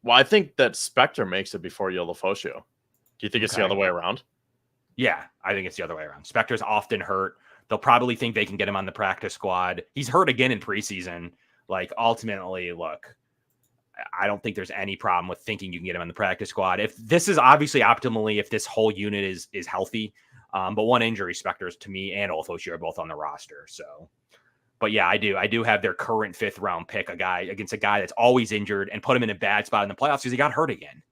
Well, I think that Spector makes it before Olafoshio. Do you think it's the other way around? Yeah, I think it's the other way around. Spector's often hurt. They'll probably think they can get him on the practice squad. He's hurt again in preseason. Like, ultimately, look, I don't think there's any problem with thinking you can get him on the practice squad. If this is obviously optimally, if this whole unit is healthy, but one injury, Spector's, to me, and Olafoshio are both on the roster. So, but yeah, I do have their current 5th round pick, a guy against a guy that's always injured, and put him in a bad spot in the playoffs because he got hurt again.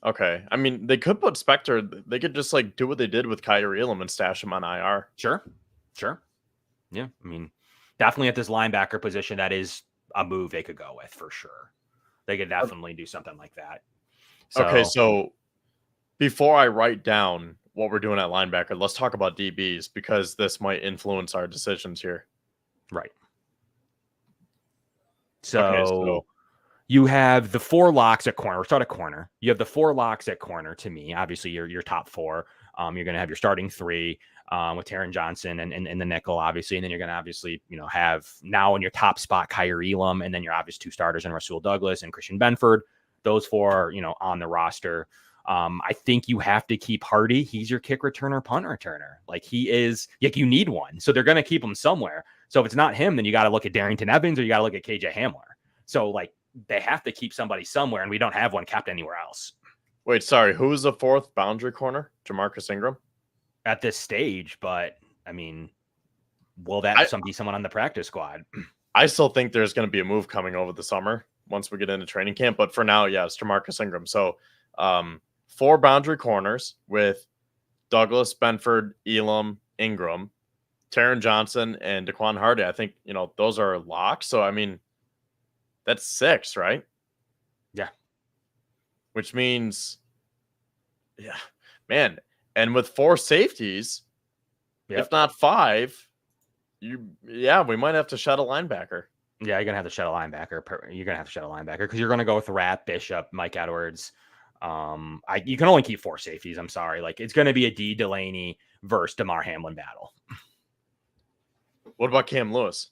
Okay. I mean, they could put Spector. They could just like do what they did with Kyrie Elam and stash him on IR. Sure. Yeah. I mean, definitely at this linebacker position, that is a move they could go with for sure. They could definitely do something like that. Okay. So before I write down what we're doing at linebacker, let's talk about DBs, because this might influence our decisions here. Right. So you have the 4 locks at corner. We'll start at corner. You have the 4 locks at corner to me. Obviously, your top 4. You're going to have your starting 3 with Taron Johnson and the nickel, obviously. And then you're going to obviously, have now in your top spot, Kyrie Elam, and then your obvious 2 starters in Rasul Douglas and Christian Benford. Those 4 are, on the roster. I think you have to keep Hardy. He's your kick returner, punt returner. Like, he is, like, you need one. So they're going to keep him somewhere. So if it's not him, then you got to look at Darrington Evans or you got to look at KJ Hamler. So, like, they have to keep somebody somewhere, and we don't have one kept anywhere else. Wait, sorry. Who's the 4th boundary corner? Jamarcus Ingram? At this stage, but, I mean, will that be someone on the practice squad? I still think there's going to be a move coming over the summer once we get into training camp. But for now, yeah, it's Jamarcus Ingram. So 4 boundary corners with Douglas, Benford, Elam, Ingram, Taron Johnson, and Daquan Hardy. I think, those are locks. So, I mean, that's 6, right? Yeah. Which means, yeah, man. And with 4 safeties, if not 5, we might have to shed a linebacker. Yeah, you're going to have to shed a linebacker. You're going to have to shed a linebacker because you're going to go with Rapp, Bishop, Mike Edwards. You can only keep 4 safeties. I'm sorry. Like, it's going to be a D. Delaney versus DeMar Hamlin battle. What about Cam Lewis?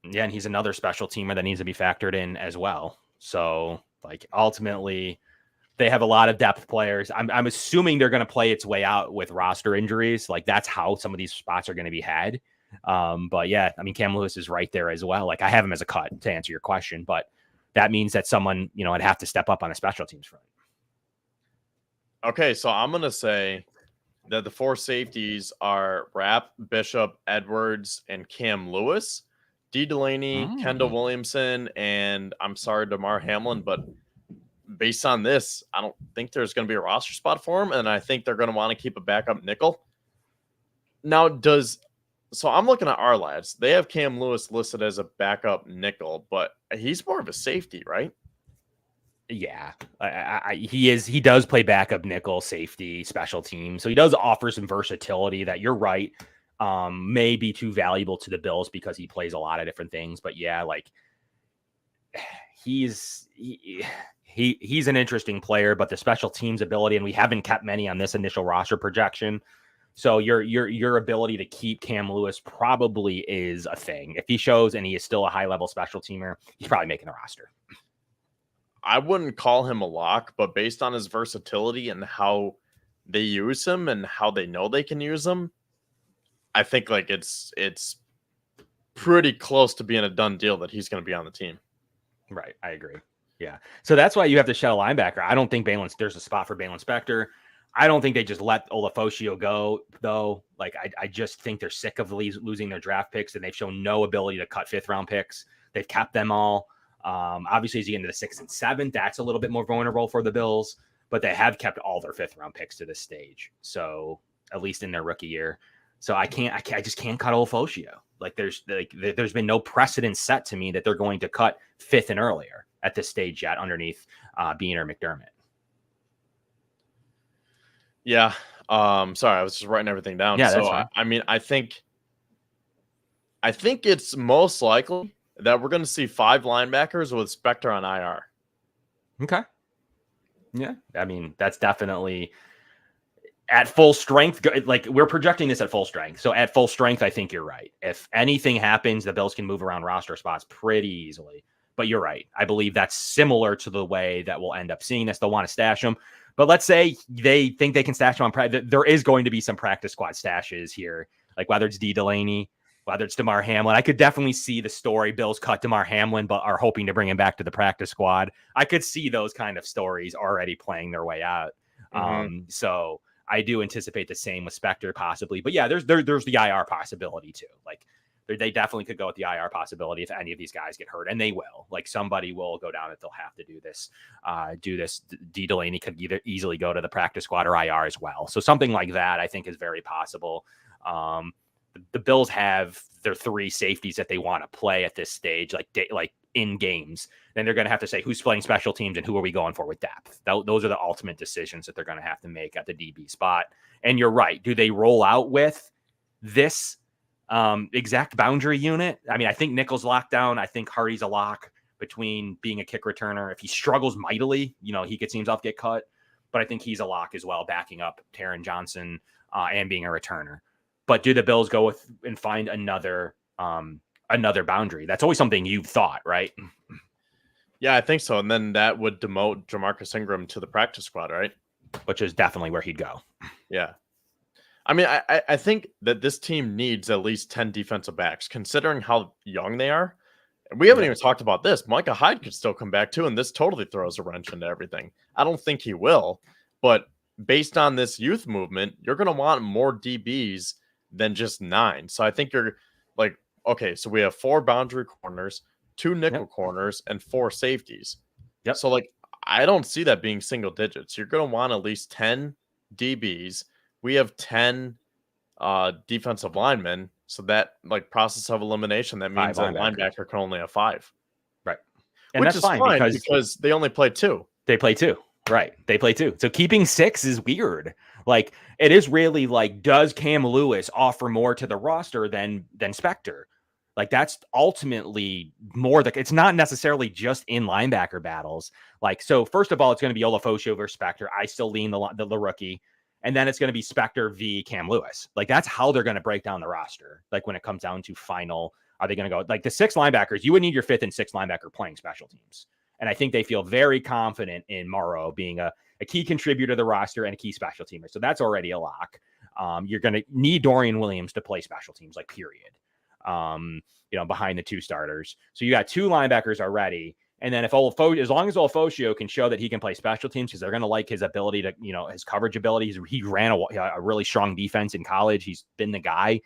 Yeah, and he's another special teamer that needs to be factored in as well. So, like, ultimately, they have a lot of depth players. I'm assuming they're going to play its way out with roster injuries. Like, that's how some of these spots are going to be had. But yeah, I mean, Cam Lewis is right there as well. Like, I have him as a cut to answer your question, but that means that someone, would have to step up on a special teams front. Okay, so I'm going to say that the 4 safeties are Rapp, Bishop, Edwards, and Cam Lewis. D. Delaney, Kendall Williamson, and I'm sorry, DeMar Hamlin, but based on this, I don't think there's going to be a roster spot for him, and I think they're going to want to keep a backup nickel. Now, so I'm looking at our lads. They have Cam Lewis listed as a backup nickel, but he's more of a safety, right? Yeah, he is. He does play backup nickel, safety, special team, so he does offer some versatility that, you're right, may be too valuable to the Bills because he plays a lot of different things. But yeah, like, he's an interesting player, but the special teams ability, and we haven't kept many on this initial roster projection. So your ability to keep Cam Lewis probably is a thing. If he shows and he is still a high level special teamer, he's probably making the roster. I wouldn't call him a lock, but based on his versatility and how they use him and how they know they can use him, I think like it's pretty close to being a done deal that he's going to be on the team. Right. I agree. Yeah. So that's why you have to shed a linebacker. I don't think there's a spot for Balin Spector. I don't think they just let Olafosio go, though. Like, I just think they're sick of losing their draft picks, and they've shown no ability to cut 5th-round picks. They've kept them all. Obviously, as you get into the 6th and 7th, that's a little bit more vulnerable for the Bills, but they have kept all their 5th-round picks to this stage. So, at least in their rookie year. So I just can't cut Olafosio. Like, there's been no precedent set to me that they're going to cut 5th and earlier at this stage yet underneath Bean or McDermott. Yeah. Sorry, I was just writing everything down. Yeah, so that's fine. I mean, I think it's most likely that we're going to see 5 linebackers with Spector on IR. Okay. Yeah. I mean, that's definitely at full strength. Like, we're projecting this at full strength. So at full strength, I think you're right. If anything happens, the Bills can move around roster spots pretty easily. But you're right. I believe that's similar to the way that we'll end up seeing this. They'll want to stash them. But let's say they think they can stash them on practice. There is going to be some practice squad stashes here, like whether it's D. Delaney, whether it's DeMar Hamlin. I could definitely see the story. Bills cut DeMar Hamlin, but are hoping to bring him back to the practice squad. I could see those kind of stories already playing their way out. So I do anticipate the same with Spector possibly. But yeah, there's the IR possibility too. Like, they definitely could go with the IR possibility if any of these guys get hurt, and they will. Like, somebody will go down if they'll have to do this. D. Delaney could either easily go to the practice squad or IR as well. So something like that, I think, is very possible. The Bills have their 3 safeties that they want to play at this stage, like in games. Then they're going to have to say who's playing special teams and who are we going for with depth. Those are the ultimate decisions that they're going to have to make at the DB spot. And you're right. Do they roll out with this exact boundary unit? I mean, I think Nickel's locked down. I think Hardy's a lock between being a kick returner. If he struggles mightily, he could see himself get cut, but I think he's a lock as well, backing up Taron Johnson and being a returner. But do the Bills go with and find another boundary? That's always something you've thought, right? Yeah, I think so. And then that would demote Jamarcus Ingram to the practice squad, right? Which is definitely where he'd go. Yeah. I mean, I think that this team needs at least 10 defensive backs, considering how young they are. We haven't even talked about this. Micah Hyde could still come back too, and this totally throws a wrench into everything. I don't think he will, but based on this youth movement, you're going to want more DBs than just 9. So I think you're like, okay, so we have 4 boundary corners, 2 nickel corners, and 4 safeties. Yep. So, like, I don't see that being single digits. You're going to want at least 10 DBs. We have 10 defensive linemen. So that, like, process of elimination, that means that linebacker can only have 5. Right. And which that's is fine because they only play 2. They play 2. Right. They play 2. So keeping 6 is weird. Like, it is really like, does Cam Lewis offer more to the roster than Spector? Like, that's ultimately more it's not necessarily just in linebacker battles. Like, so first of all, it's going to be Olafosio versus Spector. I still lean the rookie. And then it's going to be Spector v. Cam Lewis. Like, that's how they're going to break down the roster. Like, when it comes down to final, are they going to go like the 6 linebackers? You would need your 5th and 6th linebacker playing special teams. And I think they feel very confident in Morrow being a key contributor to the roster and a key special teamer. So that's already a lock. You're going to need Dorian Williams to play special teams, like, period. Behind the 2 starters. So you got 2 linebackers already. And then as long as Olafosio can show that he can play special teams, because they're going to like his ability to, his coverage abilities. He ran a really strong defense in college. He's been the guy.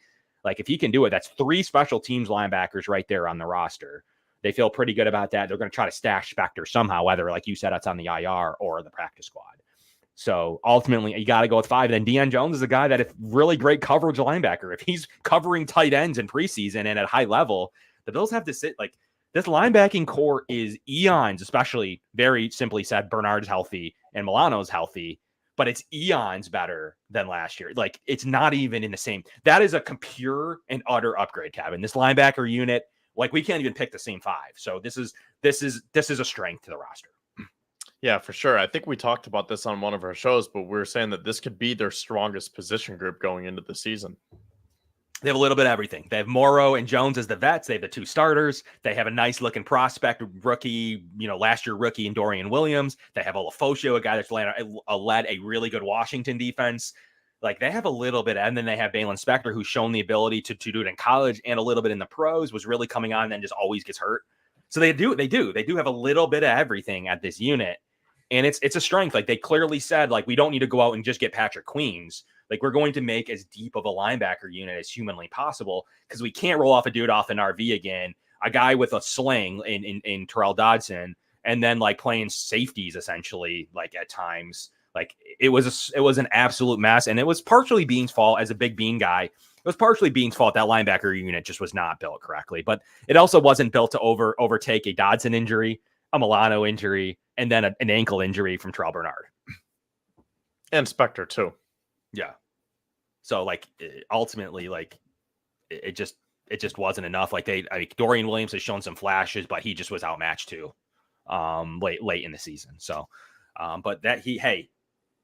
Like, if he can do it, that's 3 special teams linebackers right there on the roster. They feel pretty good about that. They're going to try to stash Spector somehow, whether, like you said, it's on the IR or the practice squad. So ultimately, you got to go with 5. Then Deion Jones is a guy that, if really great coverage linebacker, if he's covering tight ends in preseason and at high level, the Bills have to sit like. This linebacking core is eons, especially, very simply said, Bernard's healthy and Milano's healthy, but it's eons better than last year. Like, it's not even in the same. That is a pure and utter upgrade, Kevin. This linebacker unit, like, we can't even pick the same 5. So this is a strength to the roster. Yeah, for sure. I think we talked about this on one of our shows, but we were saying that this could be their strongest position group going into the season. They have a little bit of everything. They have Morrow and Jones as the vets. They have the 2 starters. They have a nice looking prospect rookie, last year rookie in Dorian Williams. They have Olafosio, a guy that's led a really good Washington defense. Like, they have a little bit, and then they have Balin Spector, who's shown the ability to do it in college and a little bit in the pros, was really coming on and then just always gets hurt. So they do have a little bit of everything at this unit. And it's a strength. Like, they clearly said, like, we don't need to go out and just get Patrick Queens. Like, we're going to make as deep of a linebacker unit as humanly possible, because we can't roll off a dude off an RV again, a guy with a sling in Terrell Dodson, and then like playing safeties essentially, like at times. Like, it was an absolute mess. And it was partially Bean's fault as a big Bean guy. It was partially Bean's fault. That linebacker unit just was not built correctly, but it also wasn't built to overtake a Dodson injury, a Milano injury, and then an ankle injury from Terrell Bernard. And Spector too. Yeah. So like, ultimately, like, it just wasn't enough. Like, Dorian Williams has shown some flashes, but he just was outmatched too, late in the season. So, but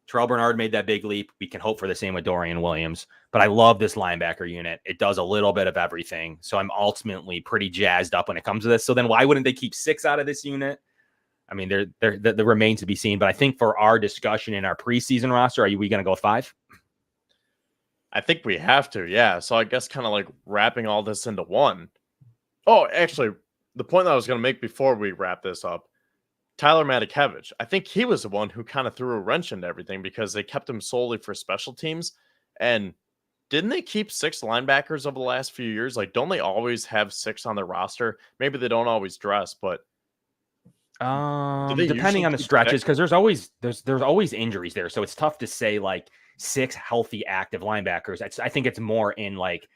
Terrell Bernard made that big leap. We can hope for the same with Dorian Williams, but I love this linebacker unit. It does a little bit of everything. So I'm ultimately pretty jazzed up when it comes to this. So then why wouldn't they keep 6 out of this unit? I mean, they remain to be seen, but I think for our discussion in our preseason roster, we going to go with 5? I think we have to, yeah. So I guess kind of like wrapping all this into one. Oh, actually, the point that I was going to make before we wrap this up, Tyler Matakevich, I think he was the one who kind of threw a wrench into everything, because they kept him solely for special teams. And didn't they keep 6 linebackers over the last few years? Like, don't they always have 6 on their roster? Maybe they don't always dress, but depending on the stretches, because there's always injuries there. So it's tough to say like 6 healthy active linebackers. I think it's more in like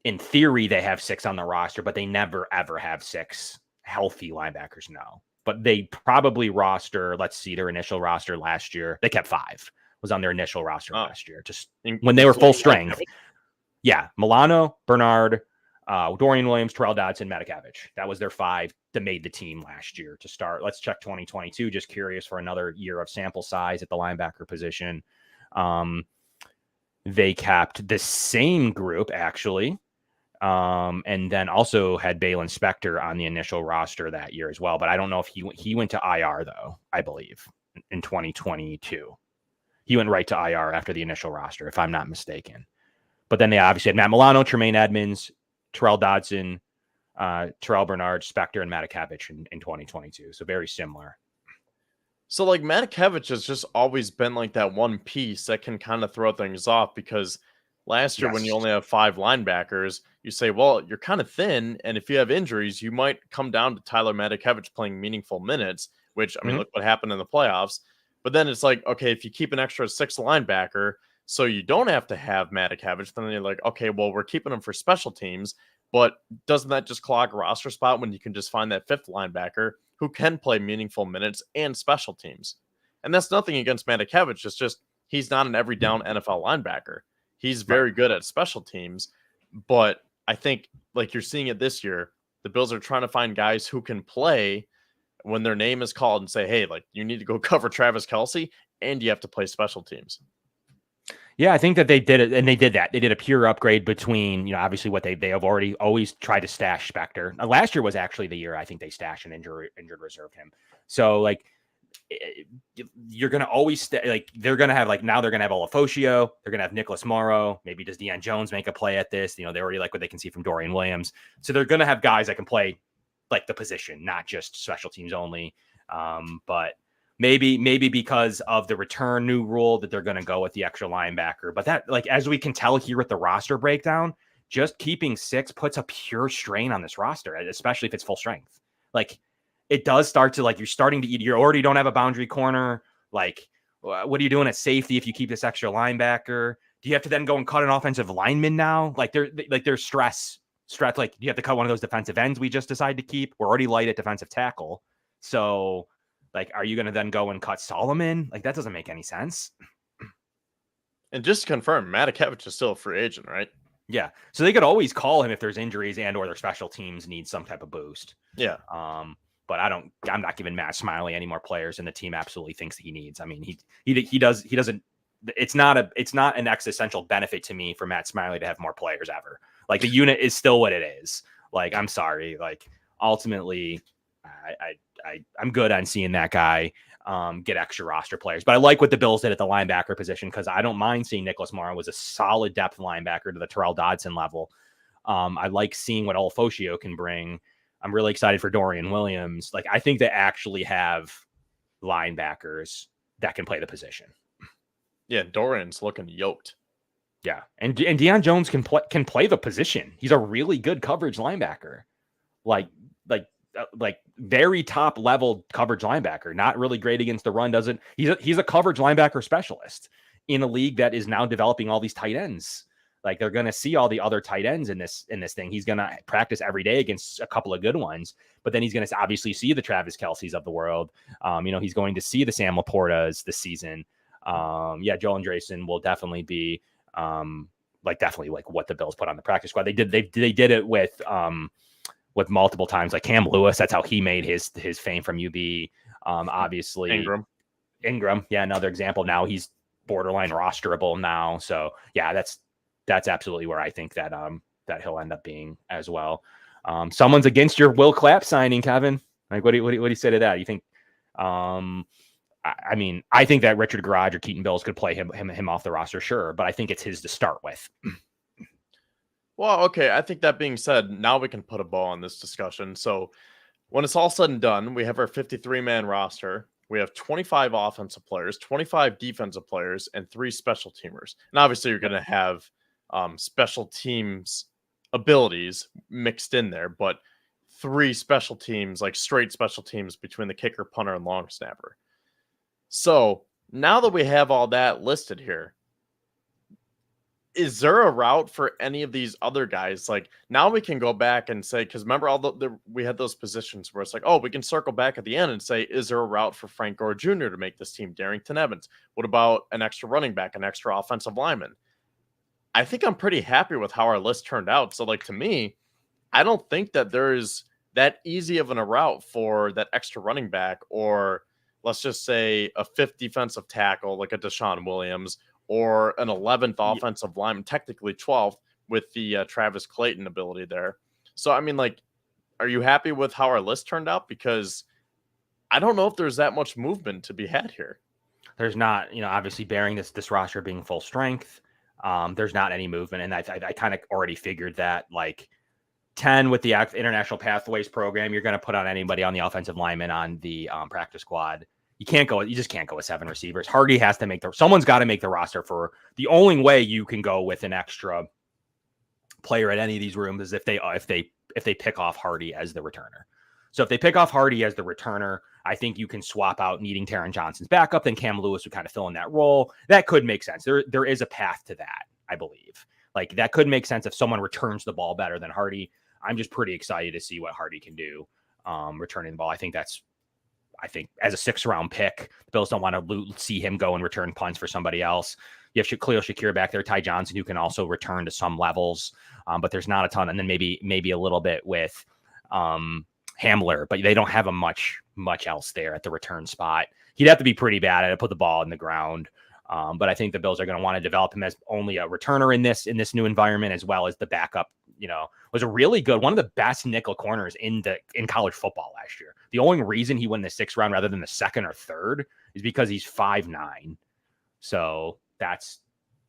in theory they have 6 on the roster, but they never ever have 6 healthy linebackers. No, but they probably roster. Let's see, their initial roster last year, they kept 5. Was on their initial roster last year, just when they were full strength. Yeah, Milano, Bernard, Dorian Williams, Terrell Dodson, Matakevich. That was their 5 that made the team last year to start. Let's check 2022. Just curious for another year of sample size at the linebacker position. They kept the same group, actually. And then also had Balin Spector on the initial roster that year as well. But I don't know if he went to IR, though, I believe, in 2022. He went right to IR after the initial roster, if I'm not mistaken. But then they obviously had Matt Milano, Tremaine Edmonds, Terrell Dodson, Terrell Bernard, Spector, and Matakevich in 2022. So very similar. So like Matakevich has just always been like that one piece that can kind of throw things off, because last year when you only have 5 linebackers, you say, well, you're kind of thin. And if you have injuries, you might come down to Tyler Matakevich playing meaningful minutes, which, I mean, look what happened in the playoffs. But then it's like, okay, if you keep an extra 6 linebacker, so you don't have to have Matakevich, then you're like, okay, well, we're keeping him for special teams. But doesn't that just clog a roster spot when you can just find that 5th linebacker who can play meaningful minutes and special teams? And that's nothing against Matakevich. It's just he's not an every down NFL linebacker. He's very good at special teams. But I think, like you're seeing it this year, the Bills are trying to find guys who can play when their name is called and say, hey, like, you need to go cover Travis Kelce and you have to play special teams. Yeah, I think that they did it, and they did that. They did a pure upgrade between, obviously what they have always tried to stash Spector. Last year was actually the year I think they stashed and injured reserve him. So like, you're gonna always they're gonna have now they're gonna have Olafosio, they're gonna have Nicholas Morrow. Maybe does Deion Jones make a play at this? They already like what they can see from Dorian Williams. So they're gonna have guys that can play like the position, not just special teams only. But maybe because of the return new rule that they're going to go with the extra linebacker. But that, like, as we can tell here with the roster breakdown, just keeping 6 puts a pure strain on this roster, especially if it's full strength. Like, it does start to, like, you're starting to eat. You already don't have a boundary corner. Like, what are you doing at safety if you keep this extra linebacker? Do you have to then go and cut an offensive lineman now? Like, there's stress. Like, you have to cut one of those defensive ends we just decided to keep. We're already light at defensive tackle. So, like, are you going to then go and cut Solomon? Like, that doesn't make any sense. And just to confirm, Matakevich is still a free agent, right? Yeah. So they could always call him if there's injuries and or their special teams need some type of boost. Yeah. But I'm not giving Matt Smiley any more players than the team absolutely thinks he needs. I mean, he doesn't. It's not an existential benefit to me for Matt Smiley to have more players ever. Like, the unit is still what it is. Like, I'm sorry. Like, ultimately, I'm good on seeing that guy get extra roster players. But I like what the Bills did at the linebacker position, because I don't mind seeing Nicholas Morrow was a solid depth linebacker to the Terrell Dodson level. I like seeing what Olafosio can bring. I'm really excited for Dorian Williams. Like, I think they actually have linebackers that can play the position. Yeah, Dorian's looking yoked. Yeah, and Deion Jones can play the position. He's a really good coverage linebacker, like very top level coverage linebacker. Not really great against the run. He's a coverage linebacker specialist in a league that is now developing all these tight ends. Like, they're going to see all the other tight ends in this thing. He's going to practice every day against a couple of good ones, but then he's going to obviously see the Travis Kelce's of the world. He's going to see the Sam Laportas this season. Joe Andreessen will definitely be definitely what the Bills put on the practice squad. They did it with multiple times, like Cam Lewis. That's how he made his fame from UB. Obviously Ingram. Yeah. Another example. Now he's borderline rosterable now. So yeah, that's absolutely where I think that he'll end up being as well. Someone's against your Will Clapp signing, Kevin. Like, what do you say to that? You think, I think that Richard Garage or Keaton Bills could play him off the roster, sure, but I think it's his to start with. Well, okay. I think that being said, now we can put a bow on this discussion. So when it's all said and done, we have our 53-man roster. We have 25 offensive players, 25 defensive players, and 3 special teamers. And obviously, you're going to have special teams abilities mixed in there, but 3 special teams, like straight special teams between the kicker, punter, and long snapper. So now that we have all that listed here, is there a route for any of these other guys? Like, now we can go back and say, because remember we had those positions where it's like, oh, we can circle back at the end and say, is there a route for Frank Gore Jr. to make this team? Darrington Evans. What about an extra running back, an extra offensive lineman? I think I'm pretty happy with how our list turned out. So, like, to me, I don't think that there's that easy of a route for that extra running back, or let's just say a 5th defensive tackle, like a Deshaun Williams, or an 11th offensive lineman, technically 12th, with the Travis Clayton ability there. So, I mean, like, are you happy with how our list turned out? Because I don't know if there's that much movement to be had here. There's not, obviously bearing this roster being full strength, there's not any movement. And I kind of already figured that, like, 10 with the International Pathways program, you're going to put on anybody on the offensive lineman on the practice squad. You just can't go with 7 receivers. Hardy has to someone's got to make the roster. For the only way you can go with an extra player at any of these rooms is if they pick off Hardy as the returner. So if they pick off Hardy as the returner, I think you can swap out needing Taron Johnson's backup. Then Cam Lewis would kind of fill in that role. That could make sense. There is a path to that, I believe. Like, that could make sense if someone returns the ball better than Hardy. I'm just pretty excited to see what Hardy can do returning the ball. I think as a 6th round pick, the Bills don't want to see him go and return punts for somebody else. You have Khalil Shakir back there, Ty Johnson, who can also return to some levels, but there's not a ton. And then maybe a little bit with Hamler, but they don't have a much else there at the return spot. He'd have to be pretty bad at it, put the ball in the ground. But I think the Bills are going to want to develop him as only a returner in this new environment, as well as the backup. Was a really good, one of the best nickel corners in college football last year. The only reason he won the 6th round rather than the 2nd or 3rd is because he's 5'9". So that's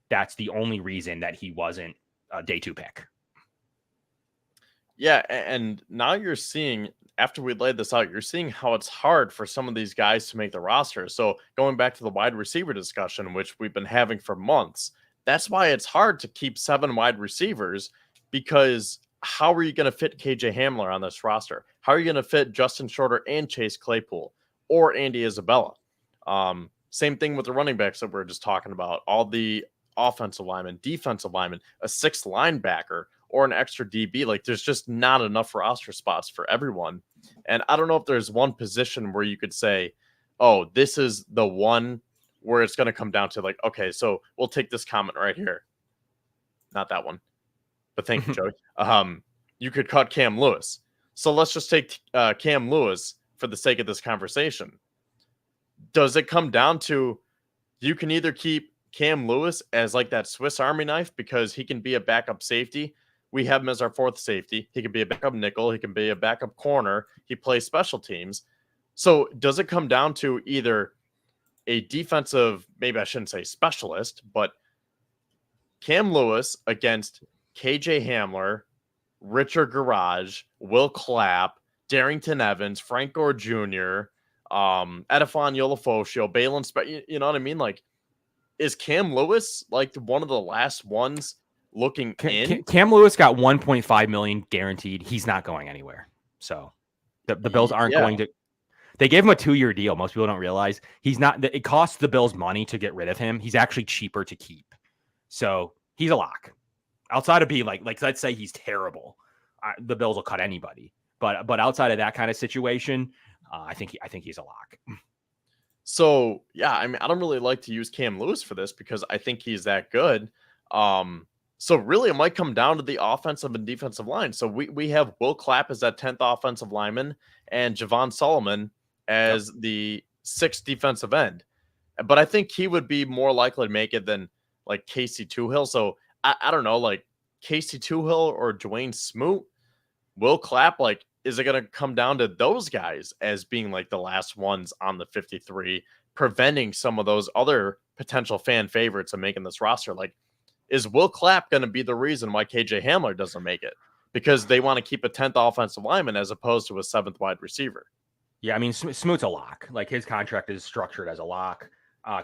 the only reason that he wasn't a day 2 pick. Yeah, and now you're seeing, after we laid this out, you're seeing how it's hard for some of these guys to make the roster. So going back to the wide receiver discussion, which we've been having for months, that's why it's hard to keep 7 wide receivers, because how are you going to fit KJ Hamler on this roster? How are you going to fit Justin Shorter and Chase Claypool or Andy Isabella? Same thing with the running backs that we we're just talking about. All the offensive linemen, defensive linemen, a 6th linebacker, or an extra DB. Like, there's just not enough roster spots for everyone. And I don't know if there's one position where you could say, oh, this is the one where it's going to come down to, like, okay, so we'll take this comment right here. Not that one. But thank you, Joey. You could cut Cam Lewis. So let's just take Cam Lewis for the sake of this conversation. Does it come down to, you can either keep Cam Lewis as like that Swiss Army knife because he can be a backup safety. We have him as our 4th safety. He can be a backup nickel. He can be a backup corner. He plays special teams. So does it come down to either a defensive, maybe I shouldn't say specialist, but Cam Lewis against KJ Hamler, Richard Garage, Will Clapp, Darrington Evans, Frank Gore Jr., Edifon Yolofosio, Balin, you know what I mean? Like, is Cam Lewis like one of the last ones looking in? Cam Lewis got 1.5 million guaranteed. He's not going anywhere. So the Bills aren't going to. They gave him a 2-year deal. Most people don't realize he's not. It costs the Bills money to get rid of him. He's actually cheaper to keep. So he's a lock. Outside of being like let's say he's terrible, the Bills will cut anybody. But outside of that kind of situation, I think he's a lock. So yeah, I mean, I don't really like to use Cam Lewis for this because I think he's that good. So really, it might come down to the offensive and defensive line. So we have Will Clapp as that 10th offensive lineman and Javon Solomon as the 6th defensive end. But I think he would be more likely to make it than like Casey Toohill. So I don't know, like Casey Toohill or Dwayne Smoot, Will Clapp, like, is it going to come down to those guys as being like the last ones on the 53, preventing some of those other potential fan favorites of making this roster? Like, is Will Clapp going to be the reason why KJ Hamler doesn't make it? Because they want to keep a 10th offensive lineman as opposed to a 7th wide receiver. Yeah, I mean, Smoot's a lock. Like, his contract is structured as a lock.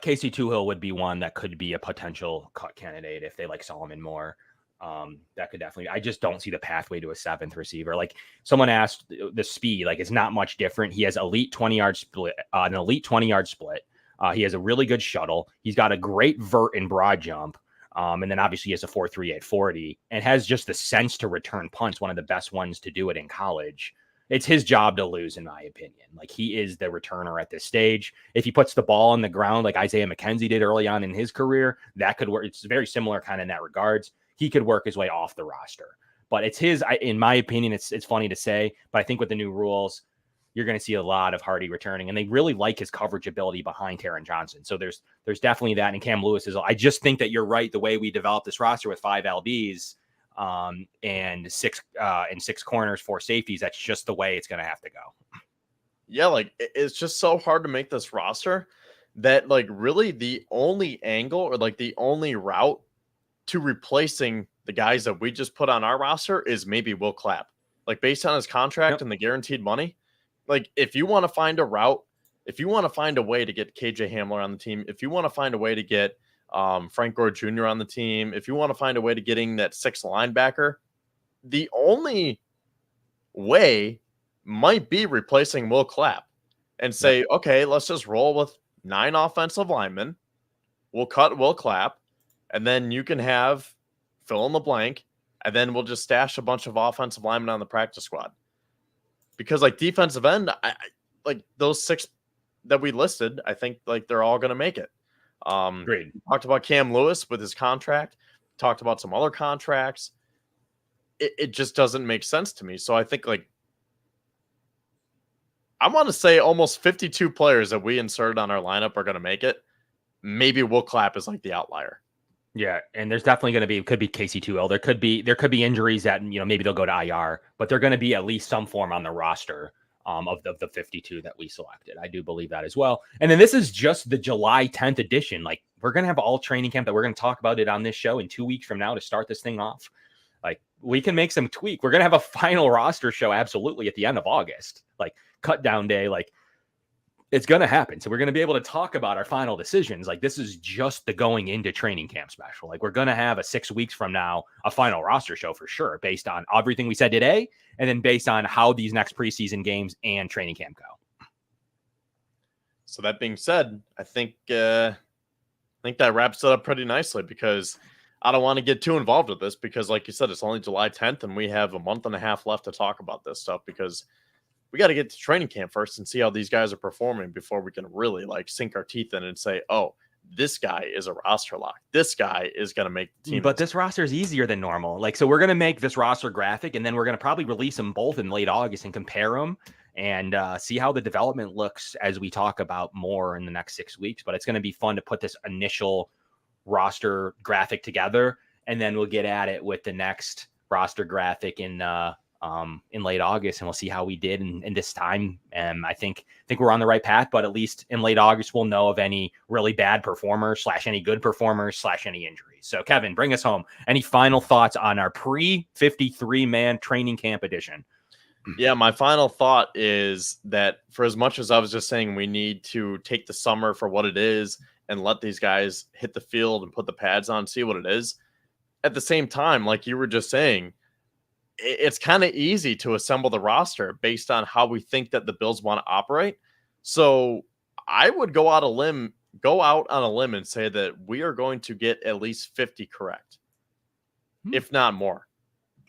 Casey Toohill would be one that could be a potential cut candidate if they like Solomon more. That could definitely. I just don't see the pathway to a 7th receiver. Like, someone asked, the speed, like, it's not much different. He has elite 20-yard split, an elite 20-yard split. He has a really good shuttle. He's got a great vert and broad jump. And then obviously he has a 4.38 40 and has just the sense to return punts, one of the best ones to do it in college. It's his job to lose, in my opinion. Like, he is the returner at this stage. If he puts the ball on the ground like Isaiah McKenzie did early on in his career, that could work. It's very similar kind of in that regards. He could work his way off the roster. But it's his, in my opinion, it's funny to say, but I think with the new rules, you're going to see a lot of Hardy returning, and they really like his coverage ability behind Taron Johnson. So there's definitely that. And Cam Lewis is, I just think that you're right. The way we developed this roster with 5 LBs and 6 corners, 4 safeties, that's just the way it's going to have to go. Yeah. Like, it's just so hard to make this roster that, like, really the only angle or like the only route to replacing the guys that we just put on our roster is maybe Will Clapp. Like, based on his contract and the guaranteed money, like, if you want to find a route, if you want to find a way to get KJ Hamler on the team, if you want to find a way to get Frank Gore Jr. on the team, if you want to find a way to getting that 6th linebacker, the only way might be replacing Will Clapp and say, okay, let's just roll with 9 offensive linemen. We'll cut Will Clapp, and then you can have fill in the blank, and then we'll just stash a bunch of offensive linemen on the practice squad. Because, like, defensive end, I like those 6 that we listed, I think, like, they're all going to make it. Great. Talked about Cam Lewis with his contract. Talked about some other contracts. It just doesn't make sense to me. So I think, like, I want to say almost 52 players that we inserted on our lineup are going to make it. Maybe Will Clapp is like the outlier. Yeah, and there's definitely going to be, could be Casey Toohill. There could be injuries that, maybe they'll go to IR, but they're going to be at least some form on the roster of the 52 that we selected. I do believe that as well. And then this is just the July 10th edition. Like, we're going to have all training camp that we're going to talk about it on this show in 2 weeks from now to start this thing off. Like, we can make some tweak. We're going to have a final roster show absolutely at the end of August, like cut down day, like, it's going to happen. So we're going to be able to talk about our final decisions. Like, this is just the going into training camp special. Like, we're going to have a 6 weeks from now, a final roster show for sure, based on everything we said today. And then based on how these next preseason games and training camp go. So that being said, I think that wraps it up pretty nicely, because I don't want to get too involved with this because, like you said, it's only July 10th and we have a month and a half left to talk about this stuff, because we got to get to training camp first and see how these guys are performing before we can really, like, sink our teeth in and say, oh, this guy is a roster lock. This guy is going to make the team. But this roster is easier than normal. Like, so we're going to make this roster graphic, and then we're going to probably release them both in late August and compare them and see how the development looks as we talk about more in the next 6 weeks. But it's going to be fun to put this initial roster graphic together, and then we'll get at it with the next roster graphic in late August, and we'll see how we did in this time. I think we're on the right path, but at least in late August, we'll know of any really bad performers / any good performers / any injuries. So Kevin, bring us home. Any final thoughts on our pre-53 man training camp edition? Yeah, my final thought is that for as much as I was just saying we need to take the summer for what it is and let these guys hit the field and put the pads on, see what it is. At the same time, like you were just saying, it's kind of easy to assemble the roster based on how we think that the Bills want to operate. So I would go out on a limb and say that we are going to get at least 50 correct, if not more.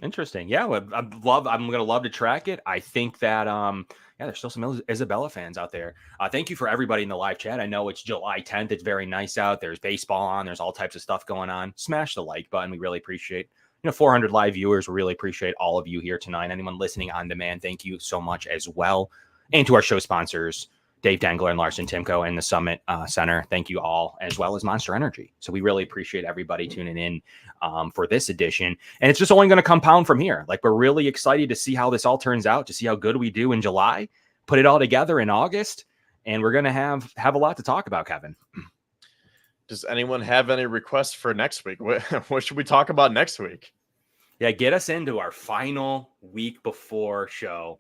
Interesting. Yeah, I'm going to love to track it. I think that, there's still some Isabella fans out there. Thank you for everybody in the live chat. I know it's July 10th. It's very nice out. There's baseball on. There's all types of stuff going on. Smash the like button. We really appreciate, 400 live viewers. We really appreciate all of you here tonight. Anyone listening on demand, thank you so much as well. And to our show sponsors, Dave Dengler and Larson Timko and the Summit Center. Thank you all, as well as Monster Energy. So we really appreciate everybody tuning in for this edition. And it's just only going to compound from here. Like, we're really excited to see how this all turns out, to see how good we do in July, put it all together in August. And we're going to have a lot to talk about, Kevin. Does anyone have any requests for next week? What should we talk about next week? Yeah, get us into our final week before show,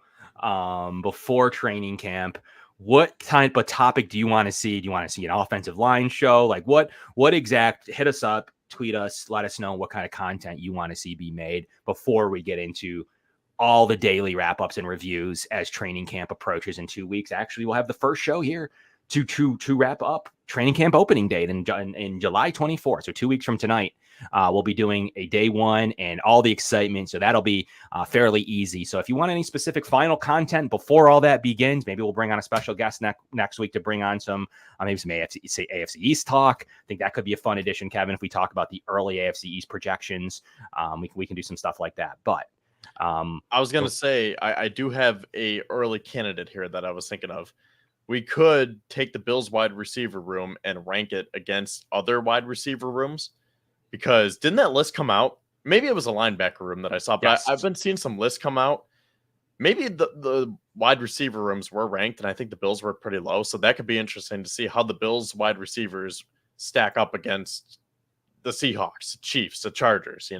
before training camp. What type of topic do you want to see? Do you want to see an offensive line show? Like what exact, hit us up, tweet us, let us know what kind of content you want to see be made before we get into all the daily wrap-ups and reviews as training camp approaches in 2 weeks. Actually, we'll have the first show here to wrap up training camp opening date in July 24th. So 2 weeks from tonight, we'll be doing a day one and all the excitement. So that'll be fairly easy. So if you want any specific final content before all that begins, maybe we'll bring on a special guest next week to bring on some AFC East talk. I think that could be a fun addition, Kevin, if we talk about the early AFC East projections. We can do some stuff like that. But I was going to say, I do have a early candidate here that I was thinking of. We could take the Bills wide receiver room and rank it against other wide receiver rooms, because didn't that list come out? Maybe it was a linebacker room that I saw, but yes. I've been seeing some lists come out. Maybe the wide receiver rooms were ranked, and I think the Bills were pretty low. So that could be interesting to see how the Bills wide receivers stack up against the Seahawks, the Chiefs, the Chargers,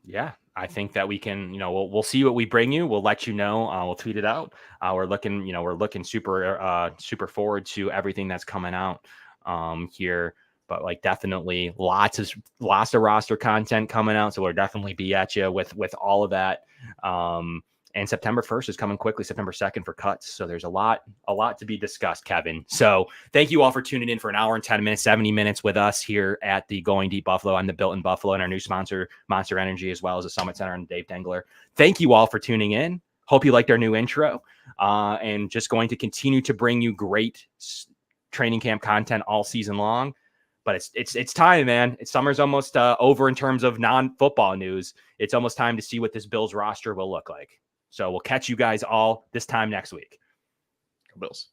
Yeah, I think that we can, we'll see what we bring you. We'll let you know. We'll tweet it out. We're looking super forward to everything that's coming out here. But like, definitely lots of roster content coming out. So we'll definitely be at you with all of that. And September 1st is coming quickly, September 2nd for cuts. So there's a lot to be discussed, Kevin. So thank you all for tuning in for an hour and 10 minutes, 70 minutes with us here at the Going Deep Buffalo. I'm the Built in Buffalo, and our new sponsor, Monster Energy, as well as the Summit Center and Dave Dengler. Thank you all for tuning in. Hope you liked our new intro, and just going to continue to bring you great training camp content all season long. But it's time, man. Summer's almost over in terms of non-football news. It's almost time to see what this Bills roster will look like. So we'll catch you guys all this time next week. Go Bills.